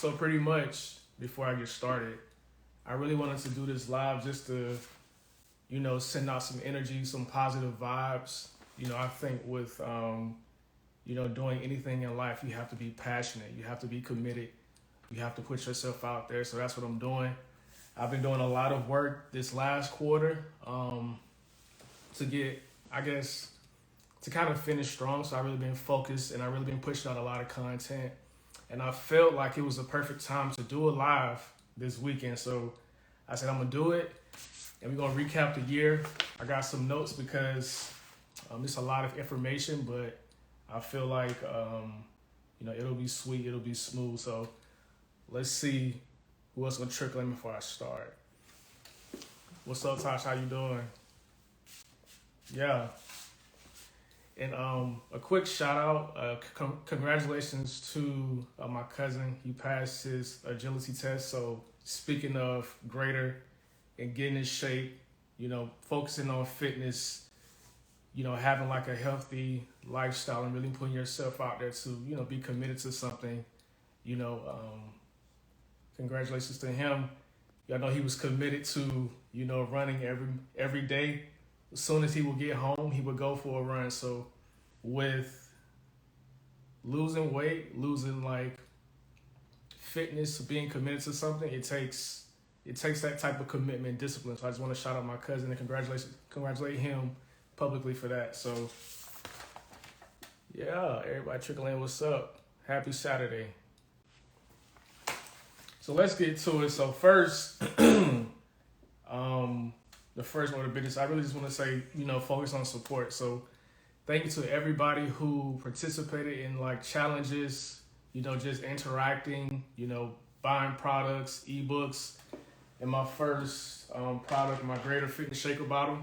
So pretty much before I get started, I really wanted to do this live just to, send out some energy, some positive vibes. I think with, doing anything in life, you have to be passionate. You have to be committed. You have to put yourself out there. So that's what I'm doing. I've been doing a lot of work this last quarter to get, to kind of finish strong. So I've really been focused and I've really been pushing out a lot of content. And I felt like it was the perfect time to do it live this weekend. So I said, I'm going to do it. And we're going to recap the year. I got some notes because it's a lot of information, but I feel like, it'll be sweet. It'll be smooth. So let's see who else going to trickle in before I start. What's up, Tosh? How you doing? Yeah. And a quick shout out, congratulations to my cousin. He passed his agility test. So speaking of greater and getting in shape, focusing on fitness, having like a healthy lifestyle and really putting yourself out there to, be committed to something, congratulations to him. Y'all know he was committed to, running every day. As soon as he would get home, he would go for a run. So with losing weight, losing like fitness, being committed to something, it takes that type of commitment and discipline. So I just want to shout out my cousin and congratulate him publicly for that. So yeah, everybody trickle in, what's up? Happy Saturday. So let's get to it. So first, the first order of business, I really just want to say, focus on support. So thank you to everybody who participated in like challenges, just interacting, buying products, ebooks, and my first product, my Greater Fitness Shaker bottle.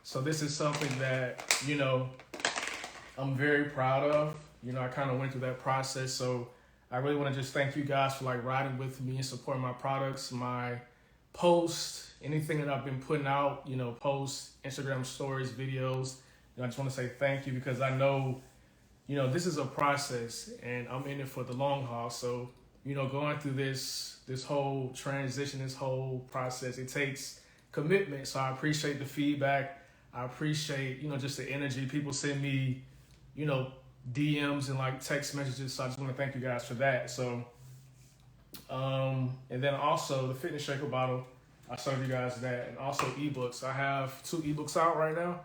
So this is something that, I'm very proud of. I kind of went through that process. So I really want to just thank you guys for like riding with me and supporting my products, my posts, anything that I've been putting out, posts, Instagram stories, videos. I just want to say thank you because I know, this is a process and I'm in it for the long haul. So, going through this whole transition, this whole process, it takes commitment. So I appreciate the feedback. I appreciate, just the energy. People send me, DMs and like text messages. So I just want to thank you guys for that. So, and then also the fitness shaker bottle, I showed you guys that, and also ebooks. I have 2 ebooks out right now.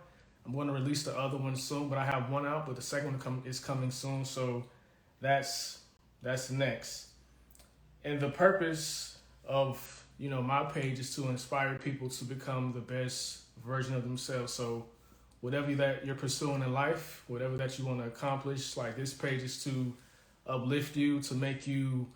I'm going to release the other one soon, but I have one out, but the second one is coming soon. So that's next. And the purpose of, my page is to inspire people to become the best version of themselves. So whatever that you're pursuing in life, whatever that you want to accomplish, like this page is to uplift you, to make you,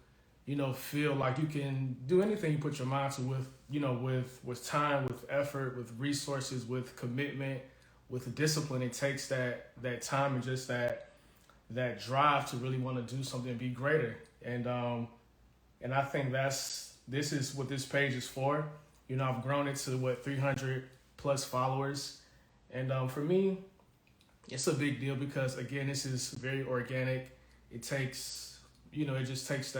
feel like you can do anything you put your mind to with time, with effort, with resources, with commitment, with discipline. It takes that time and just that drive to really want to do something and be greater. And I think this is what this page is for. I've grown it to 300 plus followers. And for me, it's a big deal because again, this is very organic. It takes, it just takes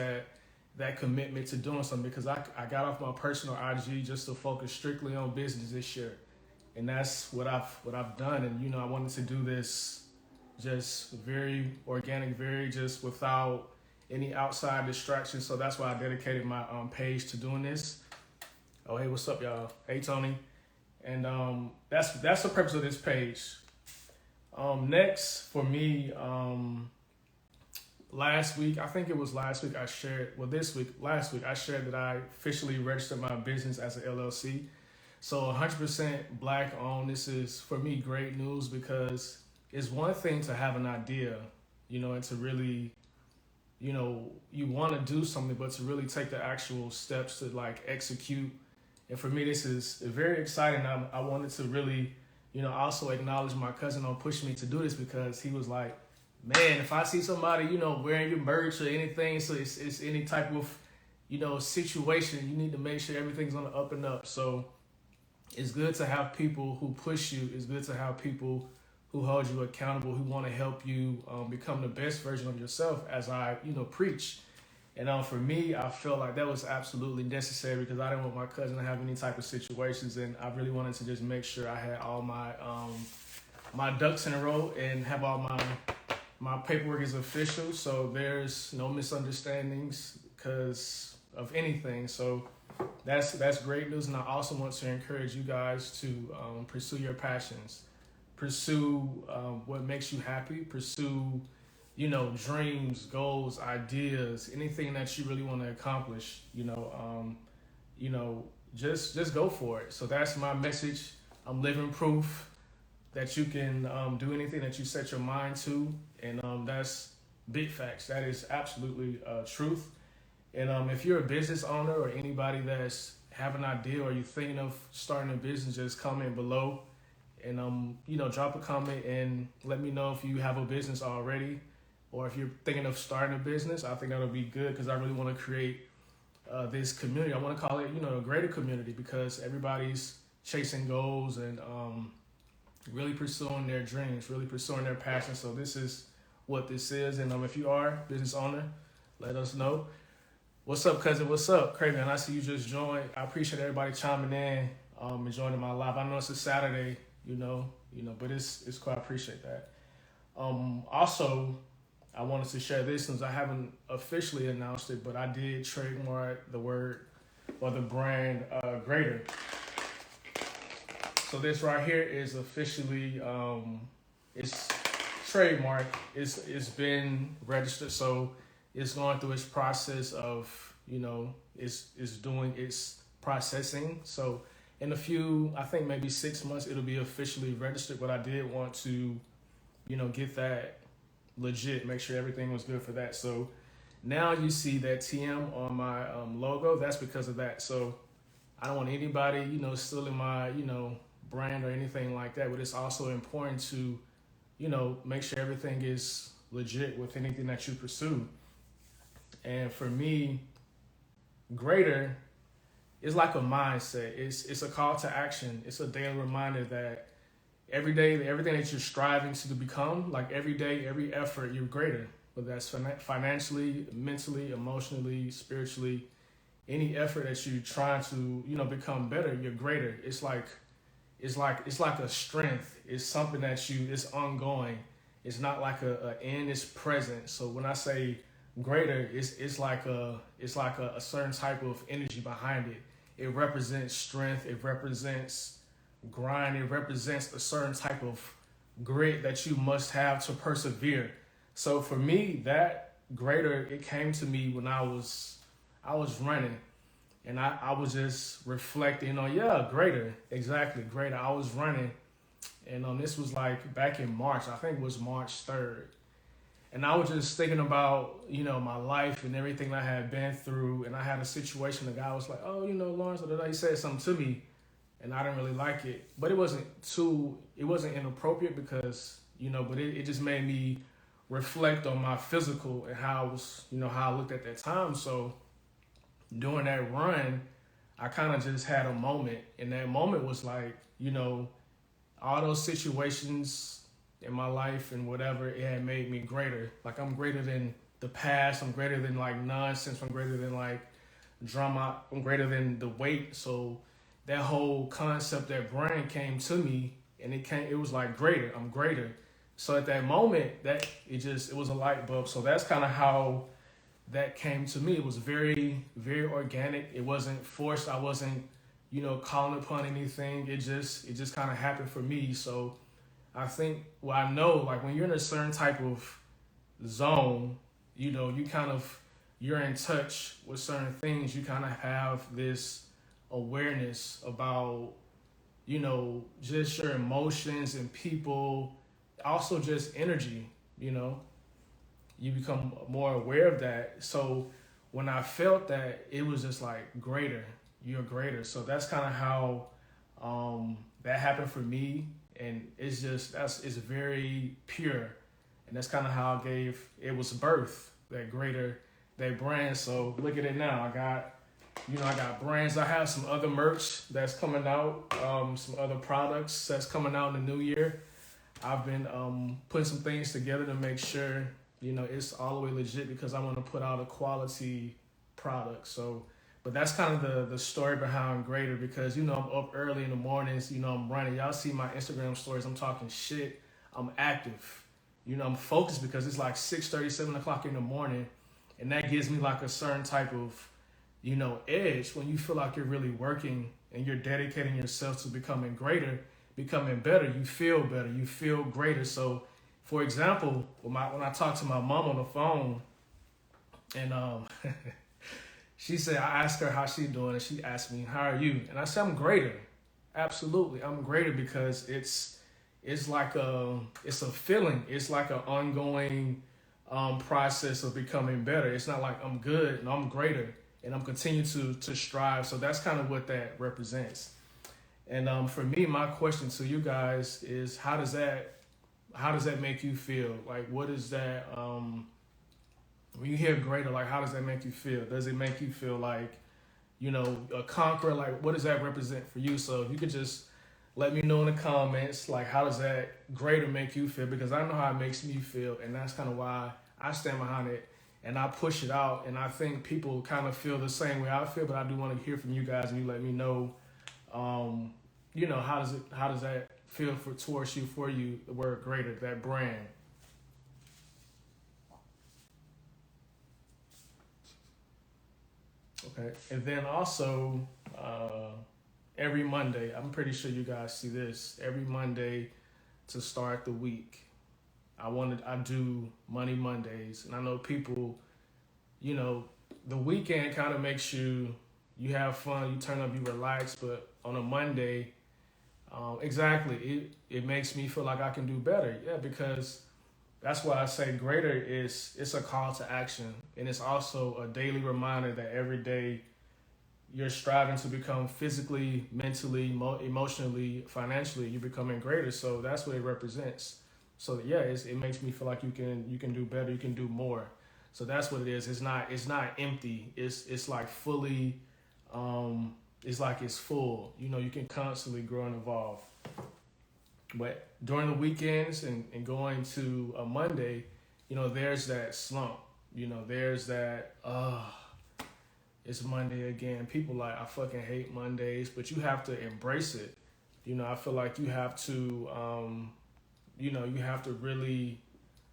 that commitment to doing something because I got off my personal IG just to focus strictly on business this year. And that's what I've done. And, I wanted to do this just very organic, very just without any outside distractions. So that's why I dedicated my page to doing this. Oh, hey, what's up, y'all? Hey, Tony. And that's the purpose of this page. Next, for me, last week I shared that I officially registered my business as an LLC. So 100% Black owned. This is, for me, great news because it's one thing to have an idea, and to really, you want to do something, but to really take the actual steps to like execute. And for me, this is very exciting. I wanted to really, also acknowledge my cousin on pushing me to do this because he was like, man, if I see somebody, wearing your merch or anything, so it's any type of, situation, you need to make sure everything's on the up and up. So it's good to have people who push you. It's good to have people who hold you accountable, who want to help you become the best version of yourself as I, preach. And for me, I felt like that was absolutely necessary because I didn't want my cousin to have any type of situations, and I really wanted to just make sure I had all my ducks in a row and have all my paperwork is official, so there's no misunderstandings because of anything. So that's great news, and I also want to encourage you guys to pursue your passions, pursue what makes you happy, pursue dreams, goals, ideas, anything that you really want to accomplish. Just go for it. So that's my message. I'm living proof that you can do anything that you set your mind to, and that's big facts. That is absolutely truth. And if you're a business owner or anybody that's have an idea or you're thinking of starting a business, just comment below and drop a comment and let me know if you have a business already or if you're thinking of starting a business. I think that'll be good because I really want to create this community. I want to call it a greater community because everybody's chasing goals and really pursuing their dreams, really pursuing their passion. So this is what this is. And if you are a business owner, let us know. What's up, cousin? What's up, Craven? I see you just joined. I appreciate everybody chiming in and joining my live. I know it's a Saturday, but it's cool. I appreciate that. Also, I wanted to share this since I haven't officially announced it, but I did trademark the word or the brand Greater. So this right here is officially it's trademarked. It's been registered, so it's going through its process of it's doing its processing. So in a few, I think maybe 6 months, it'll be officially registered. But I did want to get that legit, make sure everything was good for that. So now you see that TM on my logo. That's because of that. So I don't want anybody stealing my brand or anything like that, but it's also important to make sure everything is legit with anything that you pursue. And for me, greater is like a mindset. It's a call to action. It's a daily reminder that every day, everything that you're striving to become, like every day, every effort, you're greater. Whether that's financially, mentally, emotionally, spiritually, any effort that you're trying to become better, you're greater. It's like a strength. It's something that it's ongoing. It's not like a end. It's present. So when I say greater, it's like a certain type of energy behind it. It represents strength. It represents grind. It represents a certain type of grit that you must have to persevere. So for me, that greater, it came to me when I was running. And I was just reflecting on, greater, exactly, greater. I was running, and this was like back in March. I think it was March 3rd. And I was just thinking about, my life and everything I had been through. And I had a situation, the guy was like, oh, Lawrence, he said something to me, and I didn't really like it. But it wasn't inappropriate because, but it just made me reflect on my physical and how I was, how I looked at that time. So during that run, I kind of just had a moment, and that moment was like, all those situations in my life and whatever, it had made me greater. Like I'm greater than the past. I'm greater than like nonsense. I'm greater than like drama. I'm greater than the weight. So that whole concept, that brand came to me, and it was like greater. I'm greater. So at that moment, it was a light bulb. So that's kind of how that came to me. It was very, very organic. It wasn't forced. I wasn't, calling upon anything. It just kind of happened for me. So I think, I know, like when you're in a certain type of zone, you're in touch with certain things. You kind of have this awareness about, just your emotions and people, also just energy, you become more aware of that. So when I felt that, it was just like greater, you're greater. So that's kind of how that happened for me. And it's very pure. And that's kind of how it was birth, that brand. So look at it now. I got brands. I have some other merch that's coming out, some other products that's coming out in the new year. I've been putting some things together to make sure it's all the way legit because I want to put out a quality product. So, but that's kind of the story behind Greater because, I'm up early in the mornings, I'm running. Y'all see my Instagram stories. I'm talking shit. I'm active. I'm focused because it's like 6:30, 7 o'clock in the morning. And that gives me like a certain type of, edge when you feel like you're really working and you're dedicating yourself to becoming greater, becoming better. You feel better. You feel greater. So, for example, when I talk to my mom on the phone, and she said, I asked her how she doing, and she asked me, how are you? And I said, I'm greater. Absolutely, I'm greater because it's like it's a feeling. It's like an ongoing process of becoming better. It's not like I'm good, no, I'm greater, and I'm continuing to strive. So that's kind of what that represents. And for me, my question to you guys is, how does that make you feel? Like, what is that, when you hear greater, like, how does that make you feel? Does it make you feel like, a conqueror? Like, what does that represent for you? So if you could just let me know in the comments, like, how does that greater make you feel? Because I know how it makes me feel, and that's kind of why I stand behind it, and I push it out, and I think people kind of feel the same way I feel, but I do want to hear from you guys, and you let me know, how does that feel towards you, for you, the word greater, that brand. Okay, and then also every Monday, I'm pretty sure you guys see this, every Monday to start the week, I do Money Mondays, and I know people, the weekend kind of makes you have fun, you turn up, you relax, but on a Monday, exactly, it makes me feel like I can do better. Yeah, because that's why I say greater it's a call to action, and it's also a daily reminder that every day you're striving to become physically, mentally, emotionally, financially, you're becoming greater. So that's what it represents. So yeah, it makes me feel like you can do better, you can do more. So that's what it is. It's not empty. It's like fully, it's like it's full. You can constantly grow and evolve. But during the weekends and going to a Monday, there's that slump. There's that, it's Monday again. People like, I fucking hate Mondays, but you have to embrace it. I feel like you have to, you have to really,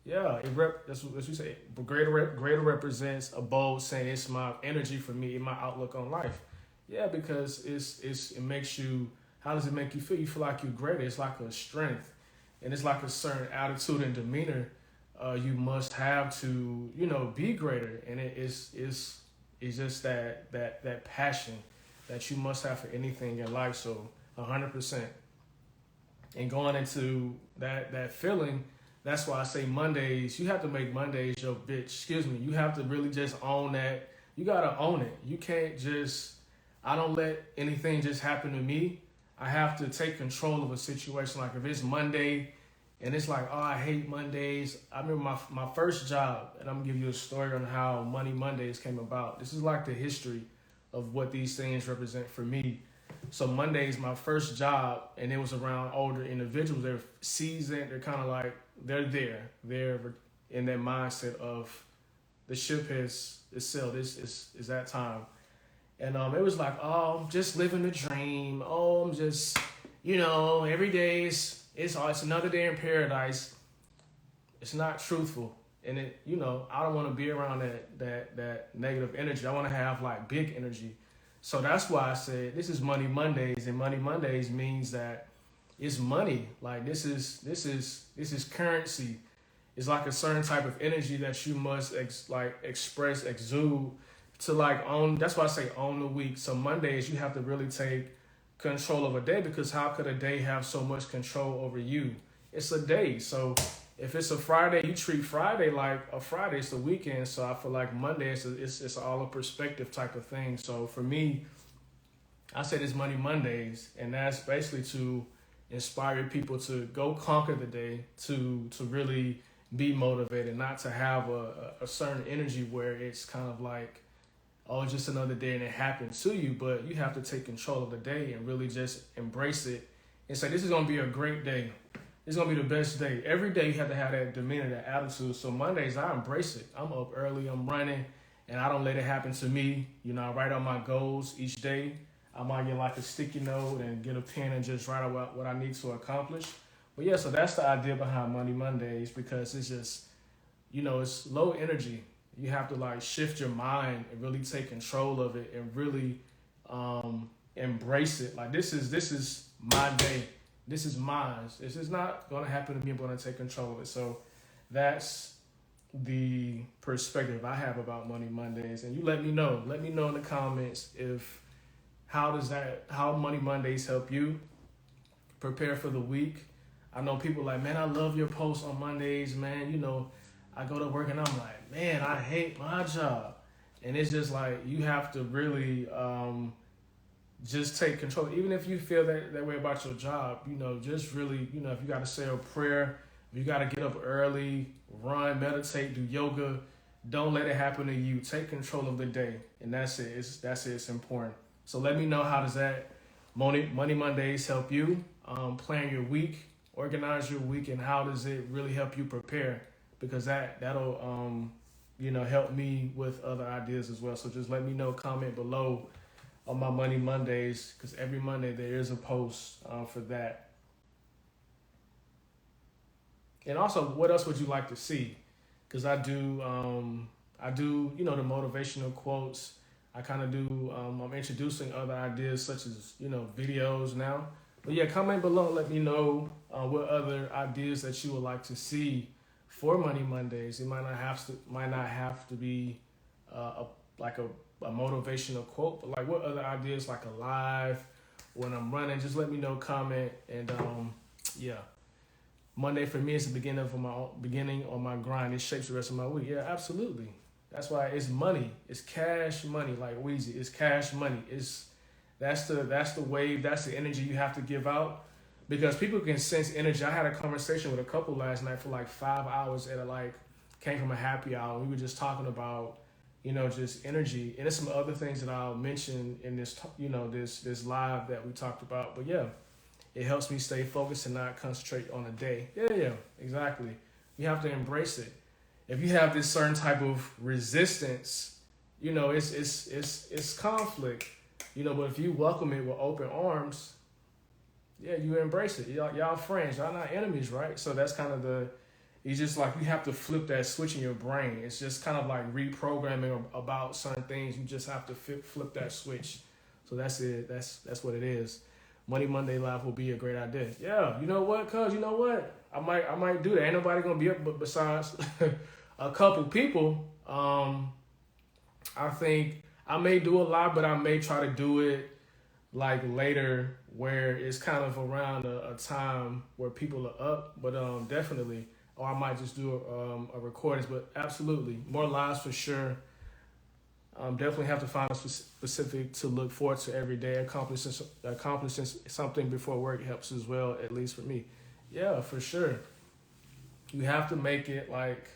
yeah, that's what you say. Greater represents a bold saying it's my energy for me, my outlook on life. Yeah, because it makes you, how does it make you feel? You feel like you're greater. It's like a strength, and it's like a certain attitude and demeanor you must have to, be greater. And it's just that passion that you must have for anything in life. So 100%. And going into that feeling, that's why I say Mondays, you have to make Mondays your bitch. Excuse me. You have to really just own that. You got to own it. You can't just, I don't let anything just happen to me. I have to take control of a situation. Like if it's Monday and it's like, oh, I hate Mondays. I remember my first job, and I'm going to give you a story on how Money Mondays came about. This is like the history of what these things represent for me. So Monday's my first job, and it was around older individuals. They're seasoned. They're kind of like, they're in that mindset of the ship is sailed. It's that time. And it was like, oh, I'm just living the dream. Oh, I'm just, every day it's another day in paradise. It's not truthful. And I don't want to be around that negative energy. I want to have like big energy. So that's why I said this is Money Mondays, and Money Mondays means that it's money. Like this is currency. It's like a certain type of energy that you must express, exude to like own. That's why I say own the week. So Mondays you have to really take control of a day, because how could a day have so much control over you? It's a day. So if it's a Friday, you treat Friday like a Friday. It's the weekend. So I feel like Monday it's all a perspective type of thing. So for me, I said it's Money Mondays, and that's basically to inspire people to go conquer the day, to really be motivated, not to have a certain energy where it's kind of like, oh, it's just another day and it happens to you. But you have to take control of the day and really just embrace it and say, this is going to be a great day. it's gonna be the best day. Every day you have to have that demeanor, that attitude. So Mondays, I embrace it. I'm up early, I'm running, and I don't let it happen to me. You know, I write out my goals each day. I might get like a sticky note and get a pen and just write out what I need to accomplish. But yeah, so that's the idea behind Money Mondays, because it's just, you know, it's low energy. You have to like shift your mind and really take control of it and really embrace it. Like this is my day. This is mine. This is not going to happen to me. I'm going to take control of it. So that's the perspective I have about Money Mondays. And you let me know. Let me know in the comments how Money Mondays help you prepare for the week. I know people like, man, I love your posts on Mondays, man. You know, I go to work and I'm like, man, I hate my job. And it's just like, you have to really just take control. Even if you feel that way about your job, you know, just really, you know, if you got to say a prayer, if you got to get up early, run, meditate, do yoga, don't let it happen to you. Take control of the day. And that's it. It's important. So let me know, how does that Money Mondays help you plan your week, organize your week, and how does it really help you prepare? Because that'll you know, help me with other ideas as well. So just let me know, comment below on my Money Mondays, because every Monday there is a post for that. And also, what else would you like to see? Because I do, you know, the motivational quotes. I kind of do, I'm introducing other ideas such as, you know, videos now. But yeah, comment below and let me know what other ideas that you would like to see for Money Mondays. It might not have to be a motivational quote, but like what other ideas, like a live when I'm running, just let me know, comment. And yeah, Monday for me is the beginning on my grind. It shapes the rest of my week. Yeah, absolutely. That's why it's money. It's cash money, like Weezy. It's cash money. That's the wave. That's the energy you have to give out, because people can sense energy. I had a conversation with a couple last night for like 5 hours came from a happy hour. We were just talking about, you know, just energy. And there's some other things that I'll mention in this, you know, this live that we talked about. But yeah, it helps me stay focused and not concentrate on a day. Yeah, exactly. You have to embrace it. If you have this certain type of resistance, you know, it's conflict, you know, but if you welcome it with open arms, yeah, you embrace it. Y'all friends, y'all not enemies, right? So that's kind of you just like, you have to flip that switch in your brain. It's just kind of like reprogramming about certain things. You just have to flip that switch. So that's it. That's what it is. Money Monday Live will be a great idea. Yeah, you know what, cuz, you know what? I might do that. Ain't nobody gonna be up but besides a couple people. I think I may do a lot, but I may try to do it like later, where it's kind of around a time where people are up. But definitely, or I might just do a recordings. But absolutely, more lives for sure. Definitely have to find a specific to look forward to every day. Accomplishing something before work helps as well, at least for me. Yeah, for sure. You have to make it like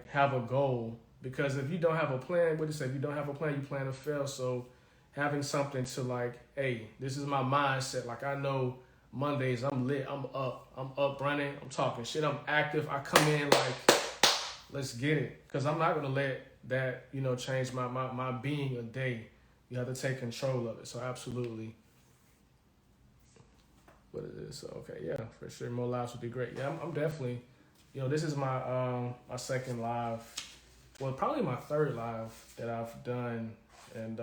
have a goal, because if you don't have a plan, what do you say? If you don't have a plan, you plan to fail. So having something to like, hey, this is my mindset. Like, I know Mondays I'm lit, I'm up running, I'm talking shit, I'm active. I come in like, let's get it, because I'm not gonna let that, you know, change my being a day. You have to take control of it. So absolutely. What it is. So, okay, yeah, for sure. More lives would be great. Yeah, I'm definitely, you know, this is my my second live. Well, probably my third live that I've done. And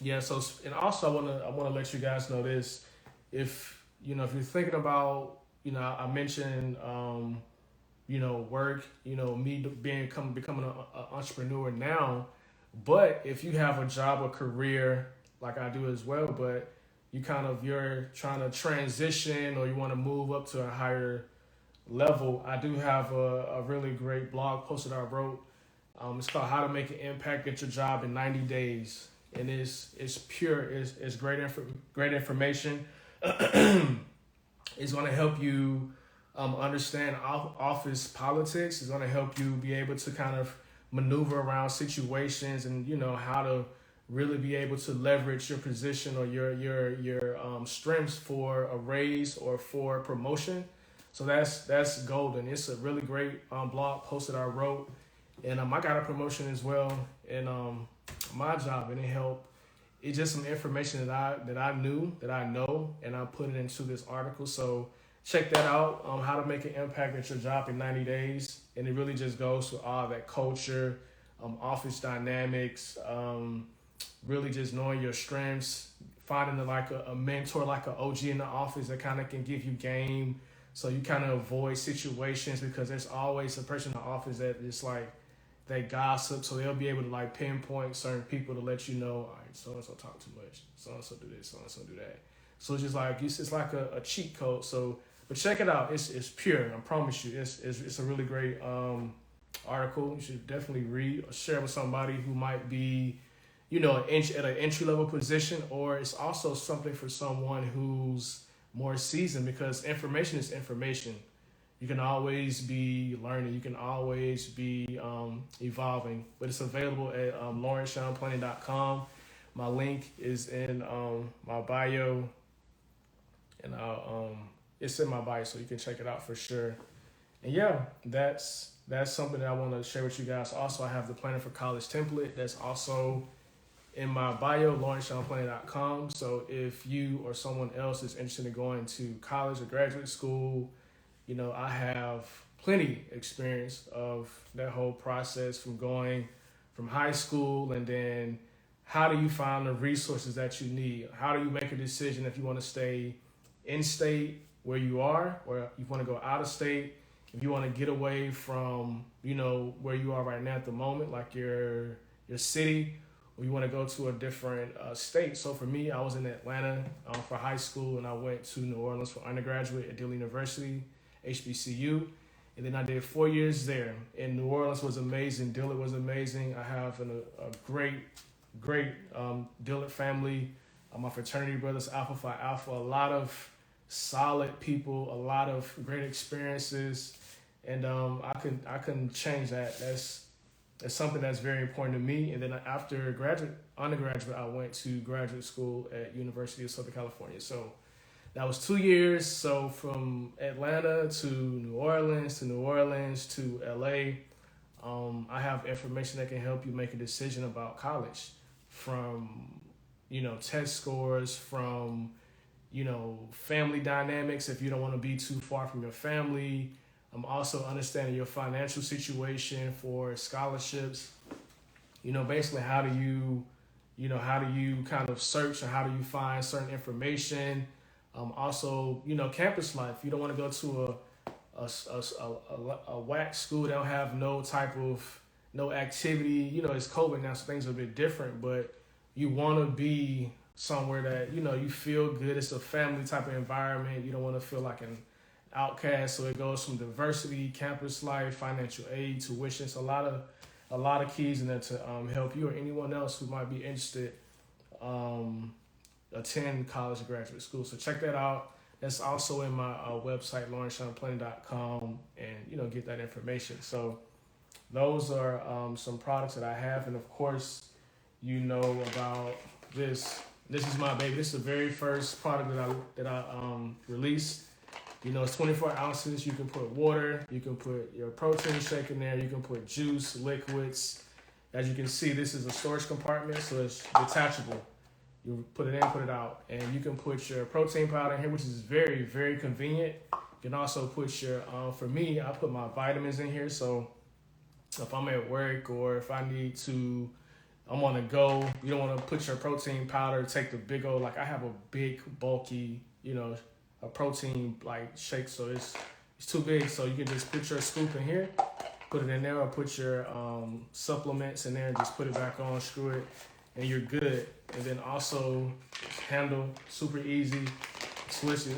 yeah, so, and also I wanna let you guys know this. If you're thinking about, you know, I mentioned you know, work, you know, me becoming an entrepreneur now. But if you have a job or career like I do as well, but you're trying to transition, or you want to move up to a higher level, I do have a really great blog post that I wrote. It's called How to Make an Impact at Your Job in 90 Days. And it's pure, it's great information. It's going to help you understand office politics. Is going to help you be able to kind of maneuver around situations, and, you know, how to really be able to leverage your position or your strengths for a raise or for promotion. So that's golden. It's a really great blog post that I wrote, and I got a promotion as well in my job, and it helped. It's just some information that I knew, that I know, and I put it into this article. So check that out. How to make an impact at your job in 90 days, and it really just goes to all that culture, office dynamics, really just knowing your strengths, finding like a mentor, like an OG in the office that kind of can give you game, so you kind of avoid situations, because there's always a person in the office that is like, they gossip, so they'll be able to like pinpoint certain people to let you know, all right, so and so talk too much, so and so do this, so and so do that. So it's just like it's like a cheat code. So, but check it out. It's pure. I promise you. It's a really great article. You should definitely read or share with somebody who might be, at an entry level position, or it's also something for someone who's more seasoned, because information is information. You can always be learning. You can always be evolving. But it's available at LawrenceSeanPlanning.com. My link is in my bio, and it's in my bio, so you can check it out for sure. And yeah, that's something that I want to share with you guys. Also, I have the Planning for College template that's also in my bio, LawrenceSeanPlanning.com. So if you or someone else is interested in going to college or graduate school, I have plenty experience of that whole process, from going from high school, and then how do you find the resources that you need? How do you make a decision if you want to stay in state where you are, or you want to go out of state, if you want to get away from, where you are right now at the moment, like your city, or you want to go to a different state. So for me, I was in Atlanta for high school, and I went to New Orleans for undergraduate at Dillon University, HBCU, and then I did 4 years there. And New Orleans was amazing. Dillon was amazing. I have a great Dillon family. My fraternity brothers, Alpha Phi Alpha, a lot of solid people, a lot of great experiences, and I can change that. That's something that's very important to me. And then after undergraduate, I went to graduate school at University of Southern California. So that was 2 years. So from Atlanta to New Orleans to LA, I have information that can help you make a decision about college, from test scores, from family dynamics, if you don't want to be too far from your family. Also understanding your financial situation for scholarships. Basically how do you kind of search, and how do you find certain information. Also, campus life. You don't want to go to a whack school that don't have no activity. It's COVID now, so things are a bit different, but you want to be somewhere that, you feel good. It's a family type of environment. You don't want to feel like an outcast. So it goes from diversity, campus life, financial aid, tuition. It's a lot of keys in there to help you or anyone else who might be interested attend college or graduate school. So check that out. That's also in my website, LawrenceSeanPlanning.com, and get that information. So those are some products that I have, and of course, about this. This is my baby. This is the very first product that I released. It's 24 ounces. You can put water. You can put your protein shake in there. You can put juice, liquids. As you can see, this is a storage compartment, so it's detachable. You put it in, put it out. And you can put your protein powder in here, which is very, very convenient. You can also put your, for me, I put my vitamins in here. So if I'm at work, or if I'm on the go, you don't want to put your protein powder, take the big old, like I have a big, bulky, a protein like shake. So it's too big. So you can just put your scoop in here, put it in there, or put your supplements in there, and just put it back on, screw it, and you're good. And then also handle, super easy, switch it,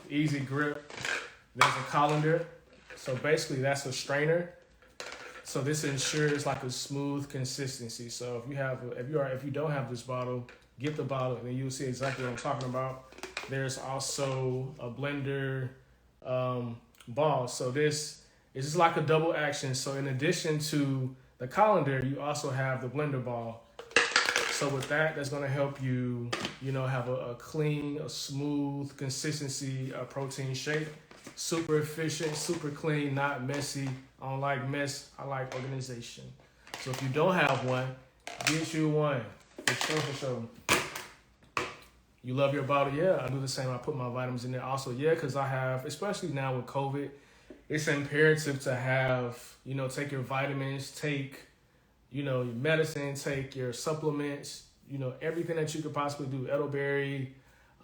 easy grip. There's a colander. So basically that's a strainer. So this ensures like a smooth consistency. So if you don't have this bottle, get the bottle, and then you'll see exactly what I'm talking about. There's also a blender ball. So this is just like a double action. So in addition to the colander, you also have the blender ball. So with that, that's gonna help you, have a clean, a smooth consistency, protein shake. Super efficient, super clean, not messy. I don't like mess. I like organization. So if you don't have one, get you one. For sure. You love your bottle? Yeah, I do the same. I put my vitamins in there also. Yeah, because I have, especially now with COVID, it's imperative to have, take your vitamins, take, your medicine, take your supplements, everything that you could possibly do. Elderberry,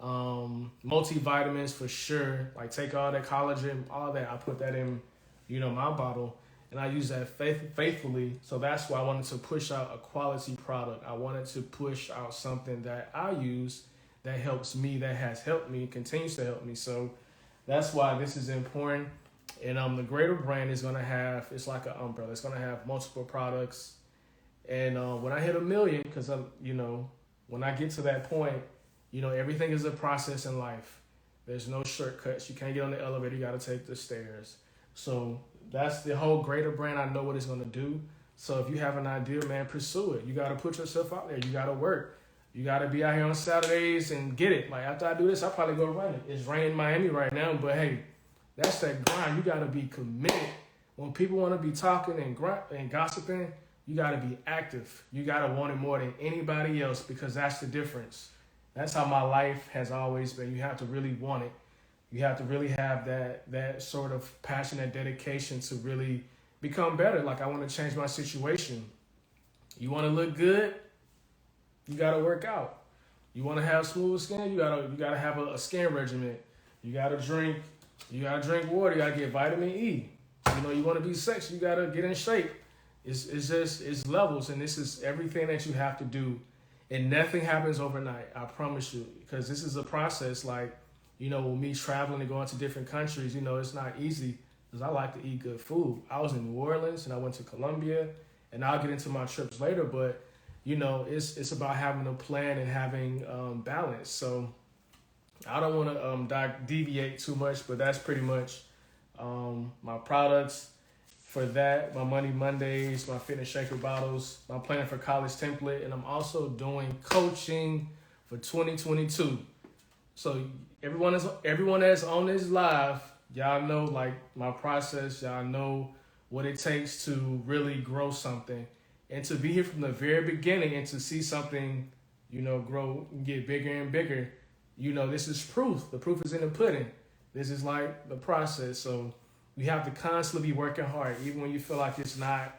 multivitamins for sure. Like take all that collagen, all that. I put that in, my bottle. And I use that faithfully. So that's why I wanted to push out a quality product. I wanted to push out something that I use that helps me, that has helped me, continues to help me. So that's why this is important. And the Greater brand is going to have, it's like an umbrella. It's going to have multiple products. And when I hit 1 million, because, when I get to that point, everything is a process in life. There's no shortcuts. You can't get on the elevator. You got to take the stairs. So that's the whole Greater brand. I know what it's going to do. So if you have an idea, man, pursue it. You got to put yourself out there. You got to work. You got to be out here on Saturdays and get it. Like after I do this, I'll probably go run it. It's raining in Miami right now, but hey, that's that grind. You got to be committed. When people want to be talking and gossiping, you got to be active. You got to want it more than anybody else because that's the difference. That's how my life has always been. You have to really want it. You have to really have that sort of passion and dedication to really become better. Like I want to change my situation. You want to look good? You got to work out. You want to have smooth skin? You gotta have a skin regimen. You gotta drink water. You gotta get vitamin E. You want to be sexy. You gotta get in shape. It's levels, and this is everything that you have to do, and nothing happens overnight. I promise you, because this is a process. Like with me traveling and going to different countries, it's not easy because I like to eat good food. I was in New Orleans and I went to Colombia, and I'll get into my trips later, but it's about having a plan and having balance. So I don't want to deviate too much, but that's pretty much my products for that. My Money Mondays, my Fitness Shaker bottles, my Planning for College template, and I'm also doing coaching for 2022. So everyone that's on this live, y'all know like my process. Y'all know what it takes to really grow something. And to be here from the very beginning and to see something, grow and get bigger and bigger, this is proof. The proof is in the pudding. This is like the process. So we have to constantly be working hard, even when you feel like it's not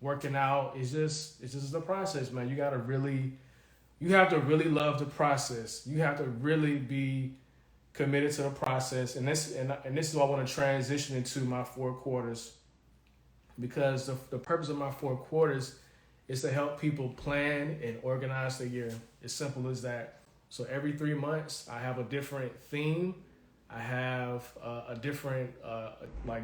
working out. It's just the process, man. You have to really love the process. You have to really be committed to the process. And this is what I want to transition into my 4 quarters, because the purpose of my 4 quarters is to help people plan and organize their year. As simple as that. So every 3 months, I have a different theme. I have a different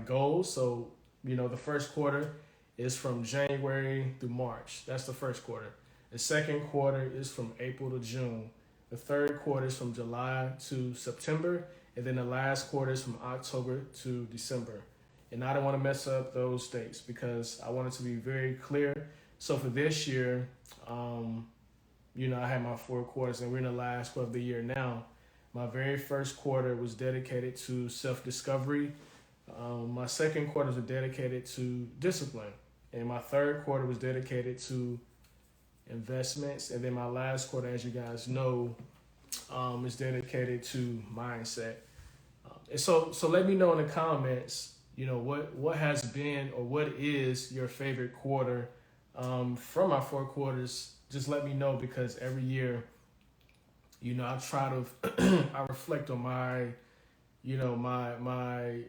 goals. So, the first quarter is from January through March. That's the first quarter. The second quarter is from April to June. The third quarter is from July to September. And then the last quarter is from October to December. And I don't want to mess up those dates because I want it to be very clear. So for this year, I had my 4 quarters and we're in the last quarter of the year now. My very first quarter was dedicated to self-discovery. My second quarter was dedicated to discipline. And my third quarter was dedicated to investments. And then my last quarter, as you guys know, is dedicated to mindset. And so let me know in the comments, what has been or what is your favorite quarter from my 4 quarters. Just let me know, because every year, I try to, I reflect on my,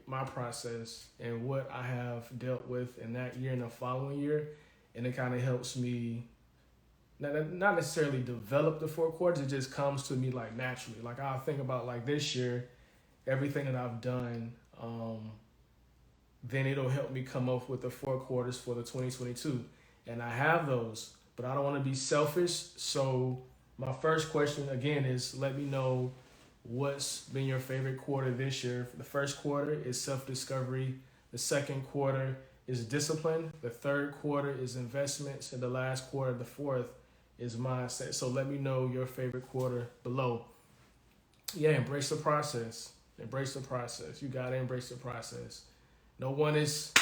my process and what I have dealt with in that year and the following year. And it kind of helps me not necessarily develop the 4 quarters. It just comes to me like naturally. Like I'll think about like this year, everything that I've done, then it'll help me come up with the 4 quarters for the 2022. And I have those, but I don't want to be selfish. So my first question again is, let me know what's been your favorite quarter this year. The first quarter is self-discovery. The second quarter is discipline. The third quarter is investments. And the last quarter, the fourth, is mindset. So let me know your favorite quarter below. Yeah, embrace the process. Embrace the process. You gotta embrace the process. No one is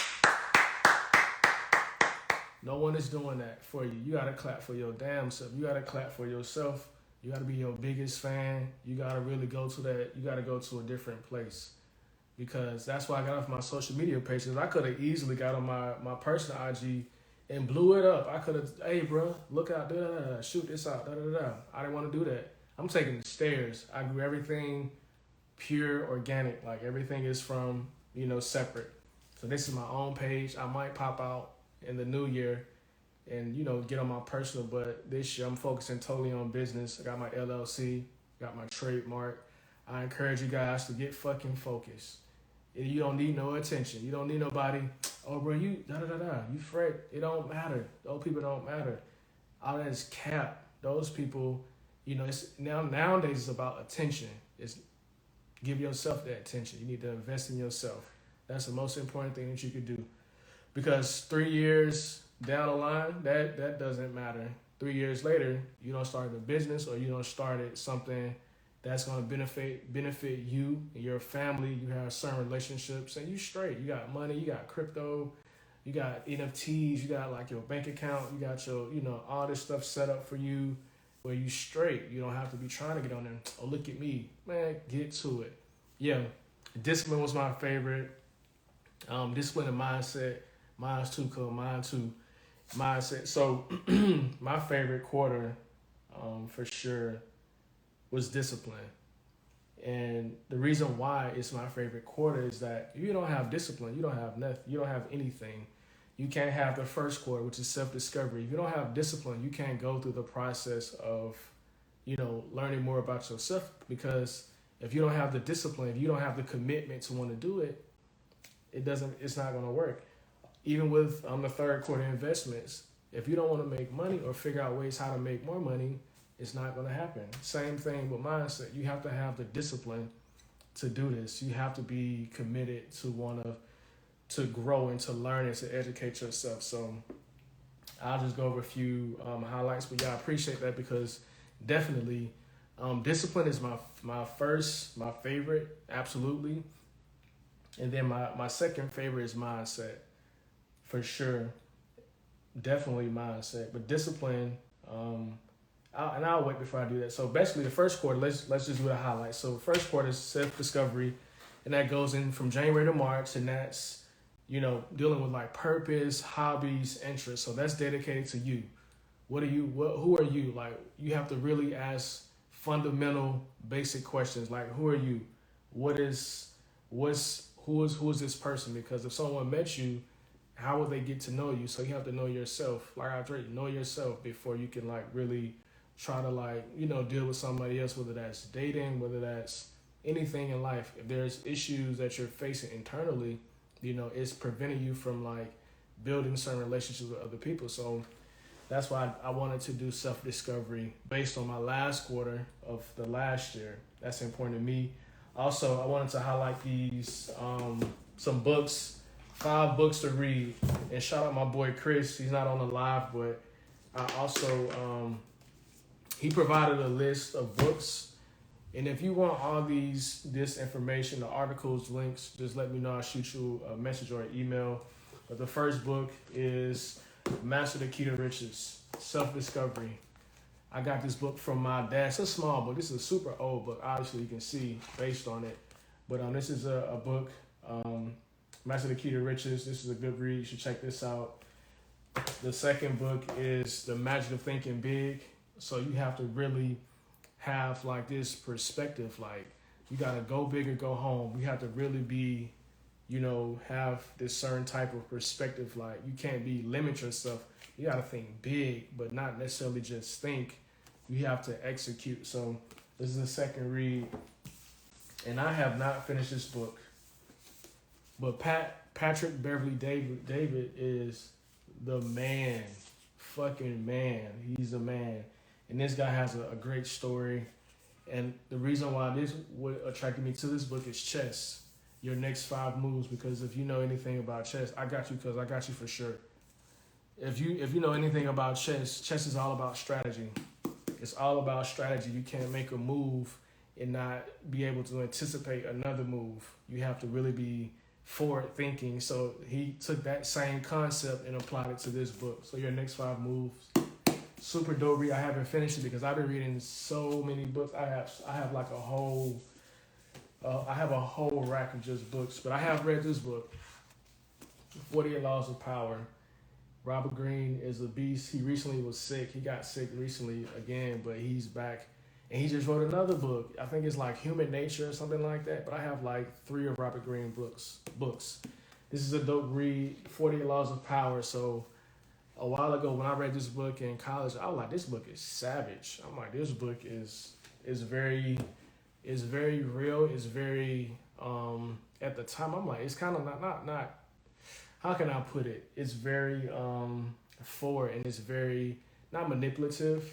doing that for you. You gotta clap for your damn self. You gotta clap for yourself. You gotta be your biggest fan. You gotta really go to that. You gotta go to a different place. Because that's why I got off my social media pages. I could have easily got on my personal IG and blew it up. I could have, hey, bro, look out, shoot this out, I didn't want to do that. I'm taking the stairs. I grew everything pure, organic. Like everything is from, separate. So this is my own page. I might pop out in the new year and, get on my personal. But this year I'm focusing totally on business. I got my LLC, got my trademark. I encourage you guys to get fucking focused. You don't need no attention. You don't need nobody. Oh, bro, you you fret. It don't matter. Those people don't matter. All that is cap. Those people, it's nowadays it's about attention. It's give yourself that attention. You need to invest in yourself. That's the most important thing that you could do. Because 3 years down the line, that doesn't matter. 3 years later, you don't start a business or you don't start something that's going to benefit you and your family. You have certain relationships and you straight. You got money, you got crypto, you got NFTs, you got like your bank account, you got your, all this stuff set up for you where you straight. You don't have to be trying to get on there. Oh, look at me. Man, get to it. Yeah, discipline was my favorite. Discipline and mindset. Mine's too cool. Mine too. Mindset. So my favorite quarter for sure was discipline. And the reason why it's my favorite quarter is that if you don't have discipline, you don't have nothing. You don't have anything. You can't have the first quarter, which is self-discovery. If you don't have discipline, you can't go through the process of, learning more about yourself. Because if you don't have the discipline, if you don't have the commitment to want to do it, it's not going to work. Even with the third quarter investments, if you don't want to make money or figure out ways how to make more money, it's not going to happen. Same thing with mindset. You have to have the discipline to do this. You have to be committed to want to grow and to learn and to educate yourself. So I'll just go over a few highlights, but yeah, I appreciate that because definitely discipline is my favorite, absolutely. And then my second favorite is mindset, for sure. Definitely mindset, but discipline, I'll wait before I do that. So basically the first quarter, let's just do the highlights. So the first quarter is self-discovery, and that goes in from January to March, and that's, dealing with like purpose, hobbies, interests. So that's dedicated to you. Who are you? Like you have to really ask fundamental, basic questions like who are you? Who is this person? Because if someone met you, how will they get to know you? So you have to know yourself. Like I told you, know yourself before you can like really try to deal with somebody else, whether that's dating, whether that's anything in life. If there's issues that you're facing internally, it's preventing you from like building certain relationships with other people. So that's why I wanted to do self-discovery based on my last quarter of the last year. That's important to me. Also, I wanted to highlight these, some books, 5 books to read. And shout out my boy Chris. He's not on the live, but I also, he provided a list of books. And if you want all this information, the articles, links, just let me know. I'll shoot you a message or an email. But the first book is Master the Key to Riches, Self-Discovery. I got this book from my dad. It's a small book. This is a super old book. Obviously, you can see based on it. But this is a book, Master the Key to Riches. This is a good read. You should check this out. The second book is The Magic of Thinking Big. So you have to really have like this perspective. Like you got to go big or go home. You have to really be, have this certain type of perspective. Like you can't limit yourself. You got to think big, but not necessarily just think. You have to execute. So this is the second read. And I have not finished this book. But Patrick Beverly David is the man. Fucking man. He's a man. And this guy has a great story. And the reason why what attracted me to this book is chess. Your next 5 moves. Because if you know anything about chess, I got you because I got you for sure. if you know anything about chess is all about strategy. It's all about strategy. You can't make a move and not be able to anticipate another move. You have to really be forward thinking. So he took that same concept and applied it to this book. So your next 5 moves, super dope read. I haven't finished it because I've been reading so many books. I have like a whole rack of just books. But I have read this book, 48 Laws of Power. Robert Greene is a beast. He recently was sick. He got sick recently again, but he's back. And he just wrote another book. I think it's like Human Nature or something like that. But I have like 3 of Robert Greene books. This is a dope read, 48 Laws of Power. So a while ago when I read this book in college, I was like, this book is savage. I'm like, this book is very real. It's very at the time I'm like, it's kind of not how can I put it? It's very forward, and it's very not manipulative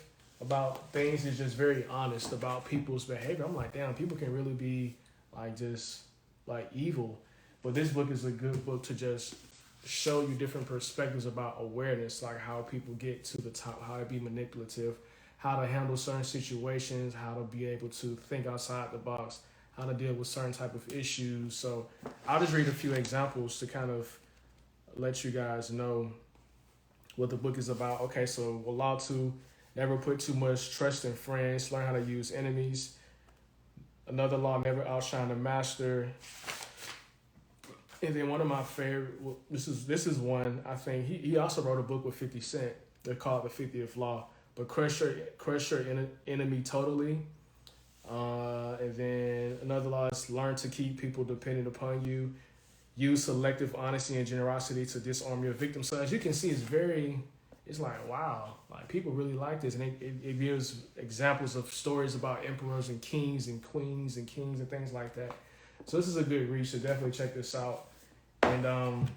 about things. It's just very honest about people's behavior. I'm like, damn, people can really be like just like evil. But this book is a good book to just show you different perspectives about awareness, like how people get to the top, how to be manipulative, how to handle certain situations, how to be able to think outside the box, how to deal with certain type of issues. So I'll just read a few examples to kind of let you guys know what the book is about. Okay, so law 2, never put too much trust in friends, learn how to use enemies. Another law, never outshine the master. And then one of my favorite, this is one, I think, he also wrote a book with 50 Cent. They're called The 50th Law. But crush your enemy totally. And then another law is learn to keep people dependent upon you. Use selective honesty and generosity to disarm your victim. So as you can see, it's like, wow, like people really like this. And it gives examples of stories about emperors and kings and queens and kings and things like that. So this is a good read, so definitely check this out. And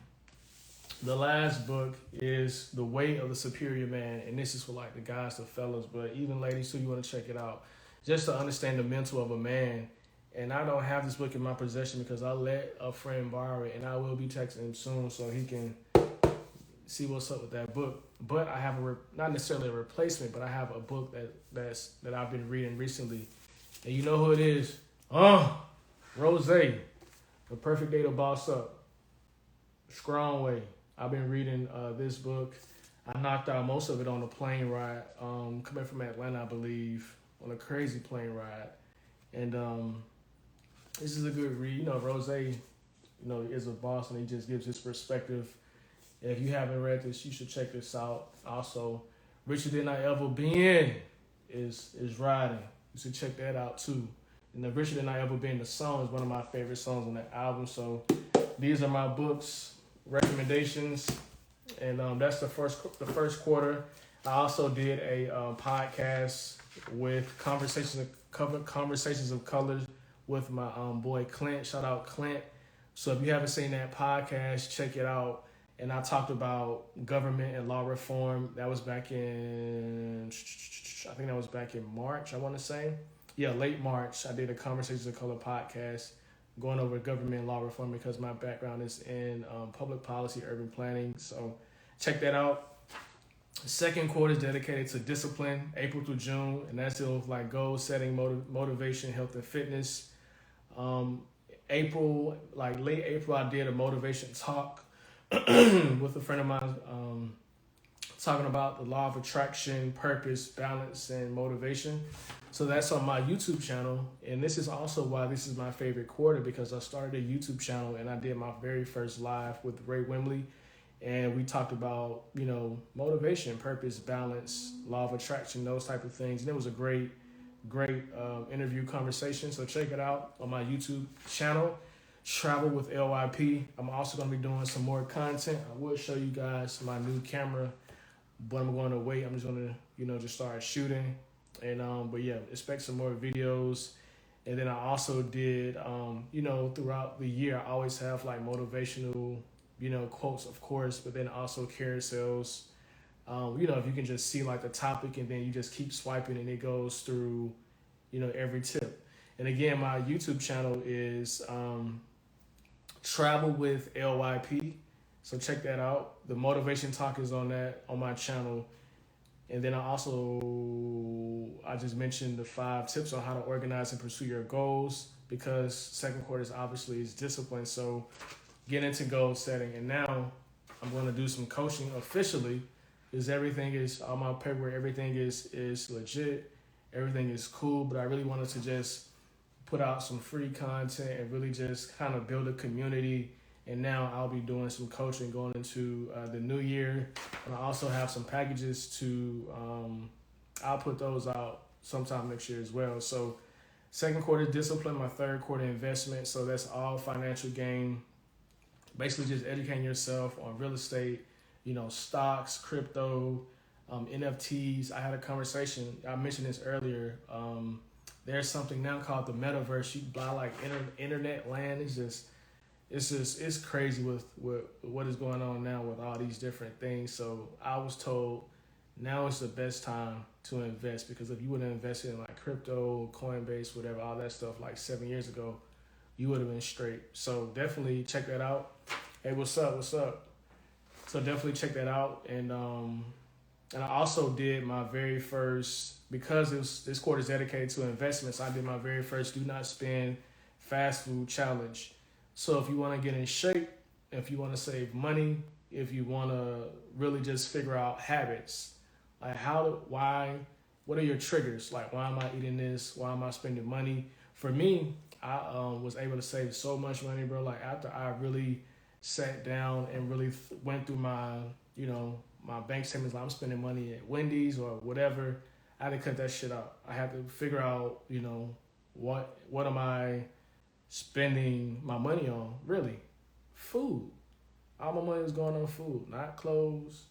the last book is The Weight of the Superior Man. And this is for like the guys, the fellas, but even ladies too, you want to check it out. Just to understand the mental of a man. And I don't have this book in my possession because I let a friend borrow it, and I will be texting him soon so he can see what's up with that book. But I have not necessarily a replacement, but I have a book that I've been reading recently. And you know who it is? Rose, The Perfect Day to Boss Up. Strong Way. I've been reading this book. I knocked out most of it on a plane ride, coming from Atlanta, I believe, on a crazy plane ride. And this is a good read. You know, Rose, is a boss, and he just gives his perspective. And if you haven't read this, you should check this out. Also, Richer Than I Ever Been is riding. You should check that out too. And the Richer Than I Ever Been, the song is one of my favorite songs on that album. So these are my books recommendations, and that's the first quarter. I also did a podcast with Conversations of Colors with my boy Clint. Shout out Clint. So if you haven't seen that podcast, check it out. And I talked about government and law reform. That was back in, I think that was back in March, I want to say. Yeah, late March. I did a Conversations of Color podcast going over government and law reform because my background is in public policy, urban planning. So check that out. Second quarter is dedicated to discipline, April through June, and that's dealing with like goal setting, motivation, health, and fitness. April, like late April, I did a motivation talk with a friend of mine, talking about the law of attraction, purpose, balance, and motivation. So that's on my YouTube channel, and this is also why this is my favorite quarter, because I started a YouTube channel and I did my very first live with Ray Wimley. And we talked about, motivation, purpose, balance, law of attraction, those type of things. And it was a great interview conversation. So check it out on my YouTube channel, Travel with LYP. I'm also going to be doing some more content. I will show you guys my new camera, but I'm going to wait. I'm just going to, just start shooting. And, but yeah, expect some more videos. And then I also did, throughout the year, I always have like motivational quotes, of course, but then also carousels. If you can just see like the topic and then you just keep swiping and it goes through, every tip. And again, my YouTube channel is Travel with LYP. So check that out. The motivation talk is on that on my channel. And then I just mentioned the 5 tips on how to organize and pursue your goals, because second quarter is obviously is discipline. So get into goal setting. And now I'm going to do some coaching officially, because everything is on my paperwork. Everything is legit. Everything is cool. But I really wanted to just put out some free content and really just kind of build a community. And now I'll be doing some coaching going into the new year. And I also have some packages I'll put those out sometime next year as well. So second quarter discipline, my third quarter investment. So that's all financial gain. Basically just educating yourself on real estate, stocks, crypto, NFTs. I had a conversation, I mentioned this earlier. There's something now called the metaverse. You buy like internet land. It's crazy with what is going on now with all these different things. So I was told now is the best time to invest, because if you would have invested in like crypto, Coinbase, whatever, all that stuff like 7 years ago, you would have been straight. So definitely check that out. Hey, what's up? So definitely check that out. And I also did my very first, because this quarter is dedicated to investments, I did my very first do not spend fast food challenge. So if you want to get in shape, if you want to save money, if you want to really just figure out habits, like what are your triggers? Like, why am I eating this? Why am I spending money? For me, I was able to save so much money, bro. Like after I really sat down and really went through my, my bank statements, like I'm spending money at Wendy's or whatever, I had to cut that shit out. I had to figure out, what am I spending my money on? Really, food. All my money was going on food, not clothes.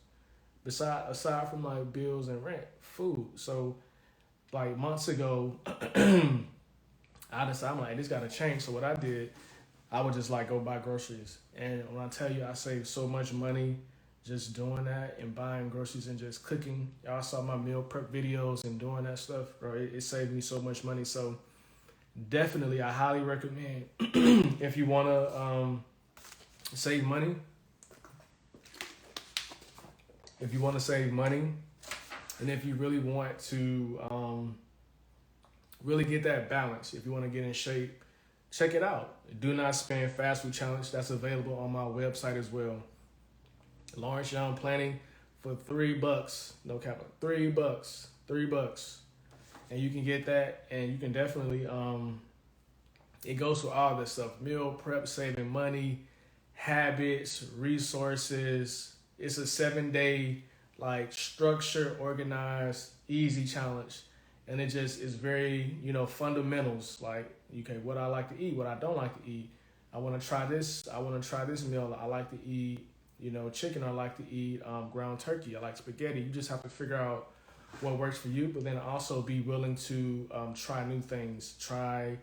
Aside from like bills and rent, food. So like months ago, I decided, I'm like, this gotta change. So what I did, I would just like go buy groceries. And when I tell you I saved so much money just doing that and buying groceries and just cooking. Y'all saw my meal prep videos and doing that stuff, bro. It saved me so much money. So definitely, I highly recommend if you want to save money. If you want to save money, and if you really want to really get that balance, if you want to get in shape, check it out. Do not spend fast food challenge. That's available on my website as well. Lawrence Young Planning for $3. No cap, $3. And you can get that, and you can definitely, it goes through all this stuff. Meal prep, saving money, habits, resources. It's a 7-day, like, structured, organized, easy challenge. And it just is very, fundamentals. Like, okay, what I like to eat, what I don't like to eat. I want to try this. I want to try this meal. I like to eat, chicken. I like to eat ground turkey. I like spaghetti. You just have to figure out what works for you, but then also be willing to try new things, try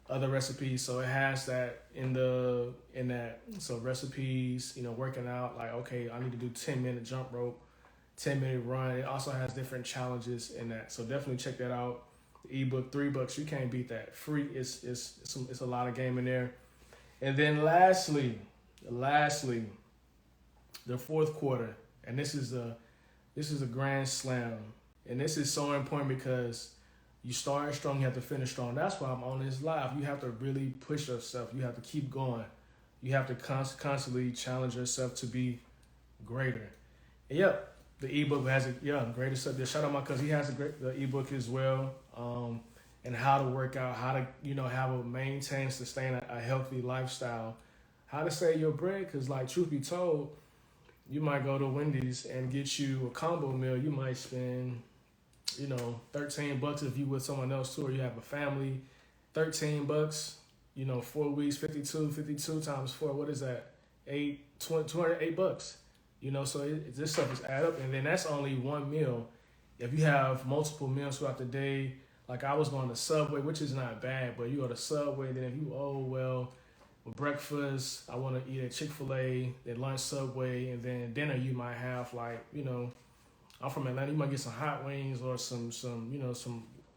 other recipes. So it has that in that. So recipes, working out, like, okay, I need to do 10-minute jump rope, 10-minute run. It also has different challenges in that. So definitely check that out. The ebook, $3, you can't beat that. Free, it's a lot of game in there. And then lastly, the fourth quarter, and this is a grand slam. And this is so important because you start strong, you have to finish strong. That's why I'm on this live. You have to really push yourself. You have to keep going. You have to constantly challenge yourself to be greater. And yep, the ebook has greater subject. Shout out my cousin. He has the ebook as well. And how to work out, how to, maintain, sustain a healthy lifestyle, how to save your bread. Because, like, truth be told, you might go to Wendy's and get you a combo meal. You might spend, $13 if you with someone else too, or you have a family. $13, 4 weeks, 52 times 4. What is that? $208. So this stuff is add up, and then that's only one meal. If you have multiple meals throughout the day, like I was going to Subway, which is not bad, but you go to Subway, then if you, with breakfast, I want to eat at Chick-fil-A, then lunch Subway, and then dinner you might have I'm from Atlanta, you might get some hot wings or some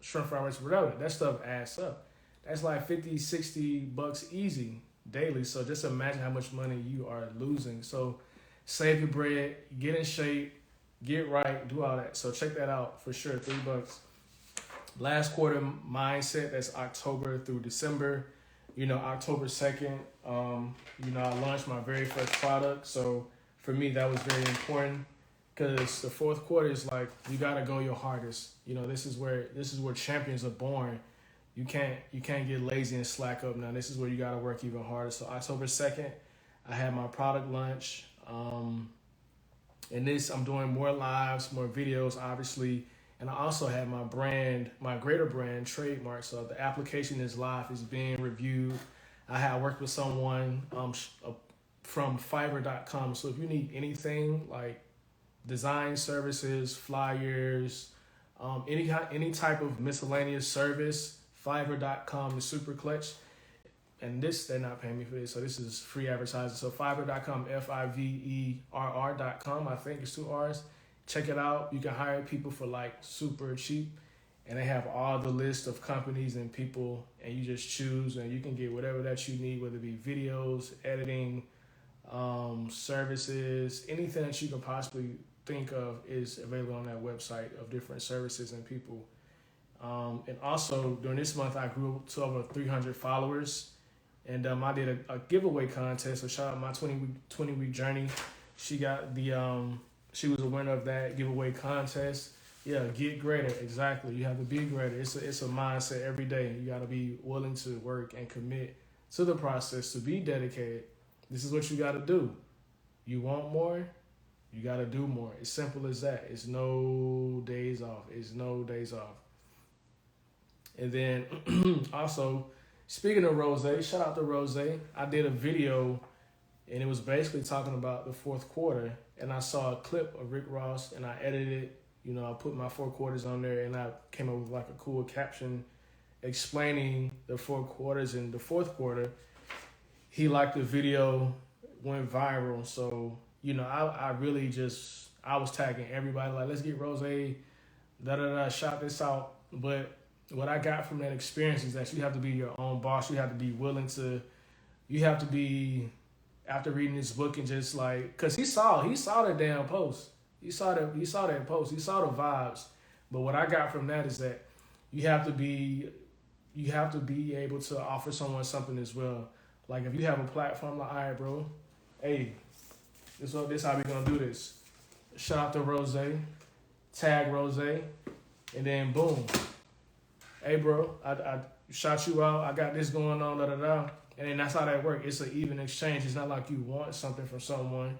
shrimp fried rice, whatever. That stuff adds up. That's like $50-$60 easy daily. So just imagine how much money you are losing. So save your bread, get in shape, get right, do all that. So check that out for sure. $3. Last quarter mindset, that's October through December. October 2nd, I launched my very first product. So for me, that was very important because the fourth quarter is like, you got to go your hardest. This is where champions are born. You can't get lazy and slack up now. This is where you got to work even harder. So October 2nd, I had my product launch. And this, I'm doing more lives, more videos, obviously. And I also had my brand, my greater brand trademark. So the application is live, it's being reviewed. I had worked with someone from Fiverr.com. So if you need anything like design services, flyers, any type of miscellaneous service, Fiverr.com is super clutch. And this, they're not paying me for this, so this is free advertising. So Fiverr.com, Fiverr.com, I think it's 2 R's. Check it out. You can hire people for like super cheap, and they have all the list of companies and people, and you just choose, and you can get whatever that you need, whether it be videos, editing, services, anything that you can possibly think of is available on that website of different services and people. And also during this month, I grew to over 300 followers. And I did a giveaway contest. So shout out my 20-week journey. She got she was a winner of that giveaway contest. Yeah, get greater. Exactly. You have to be greater. It's a mindset every day. You got to be willing to work and commit to the process, to be dedicated. This is what you got to do. You want more, you got to do more. It's simple as that. It's no days off. And then also, speaking of Rose, shout out to Rose. I did a video, and it was basically talking about the fourth quarter. And I saw a clip of Rick Ross, and I edited it. I put my 4 quarters on there, and I came up with like a cool caption explaining the 4 quarters. In the fourth quarter, he liked the video, went viral. So, I really I was tagging everybody, like, let's get Rose, shout this out. But what I got from that experience is that you have to be your own boss. You have to be willing to, after reading this book and just like, cause he saw that damn post. He saw that post. He saw the vibes. But what I got from that is that you have to be able to offer someone something as well. Like if you have a platform, like, all right, bro, hey, this how we gonna do this. Shout out to Rose, tag Rose, and then boom. Hey, bro, I shout you out. I got this going on, And then that's how that works. It's an even exchange. It's not like you want something from someone.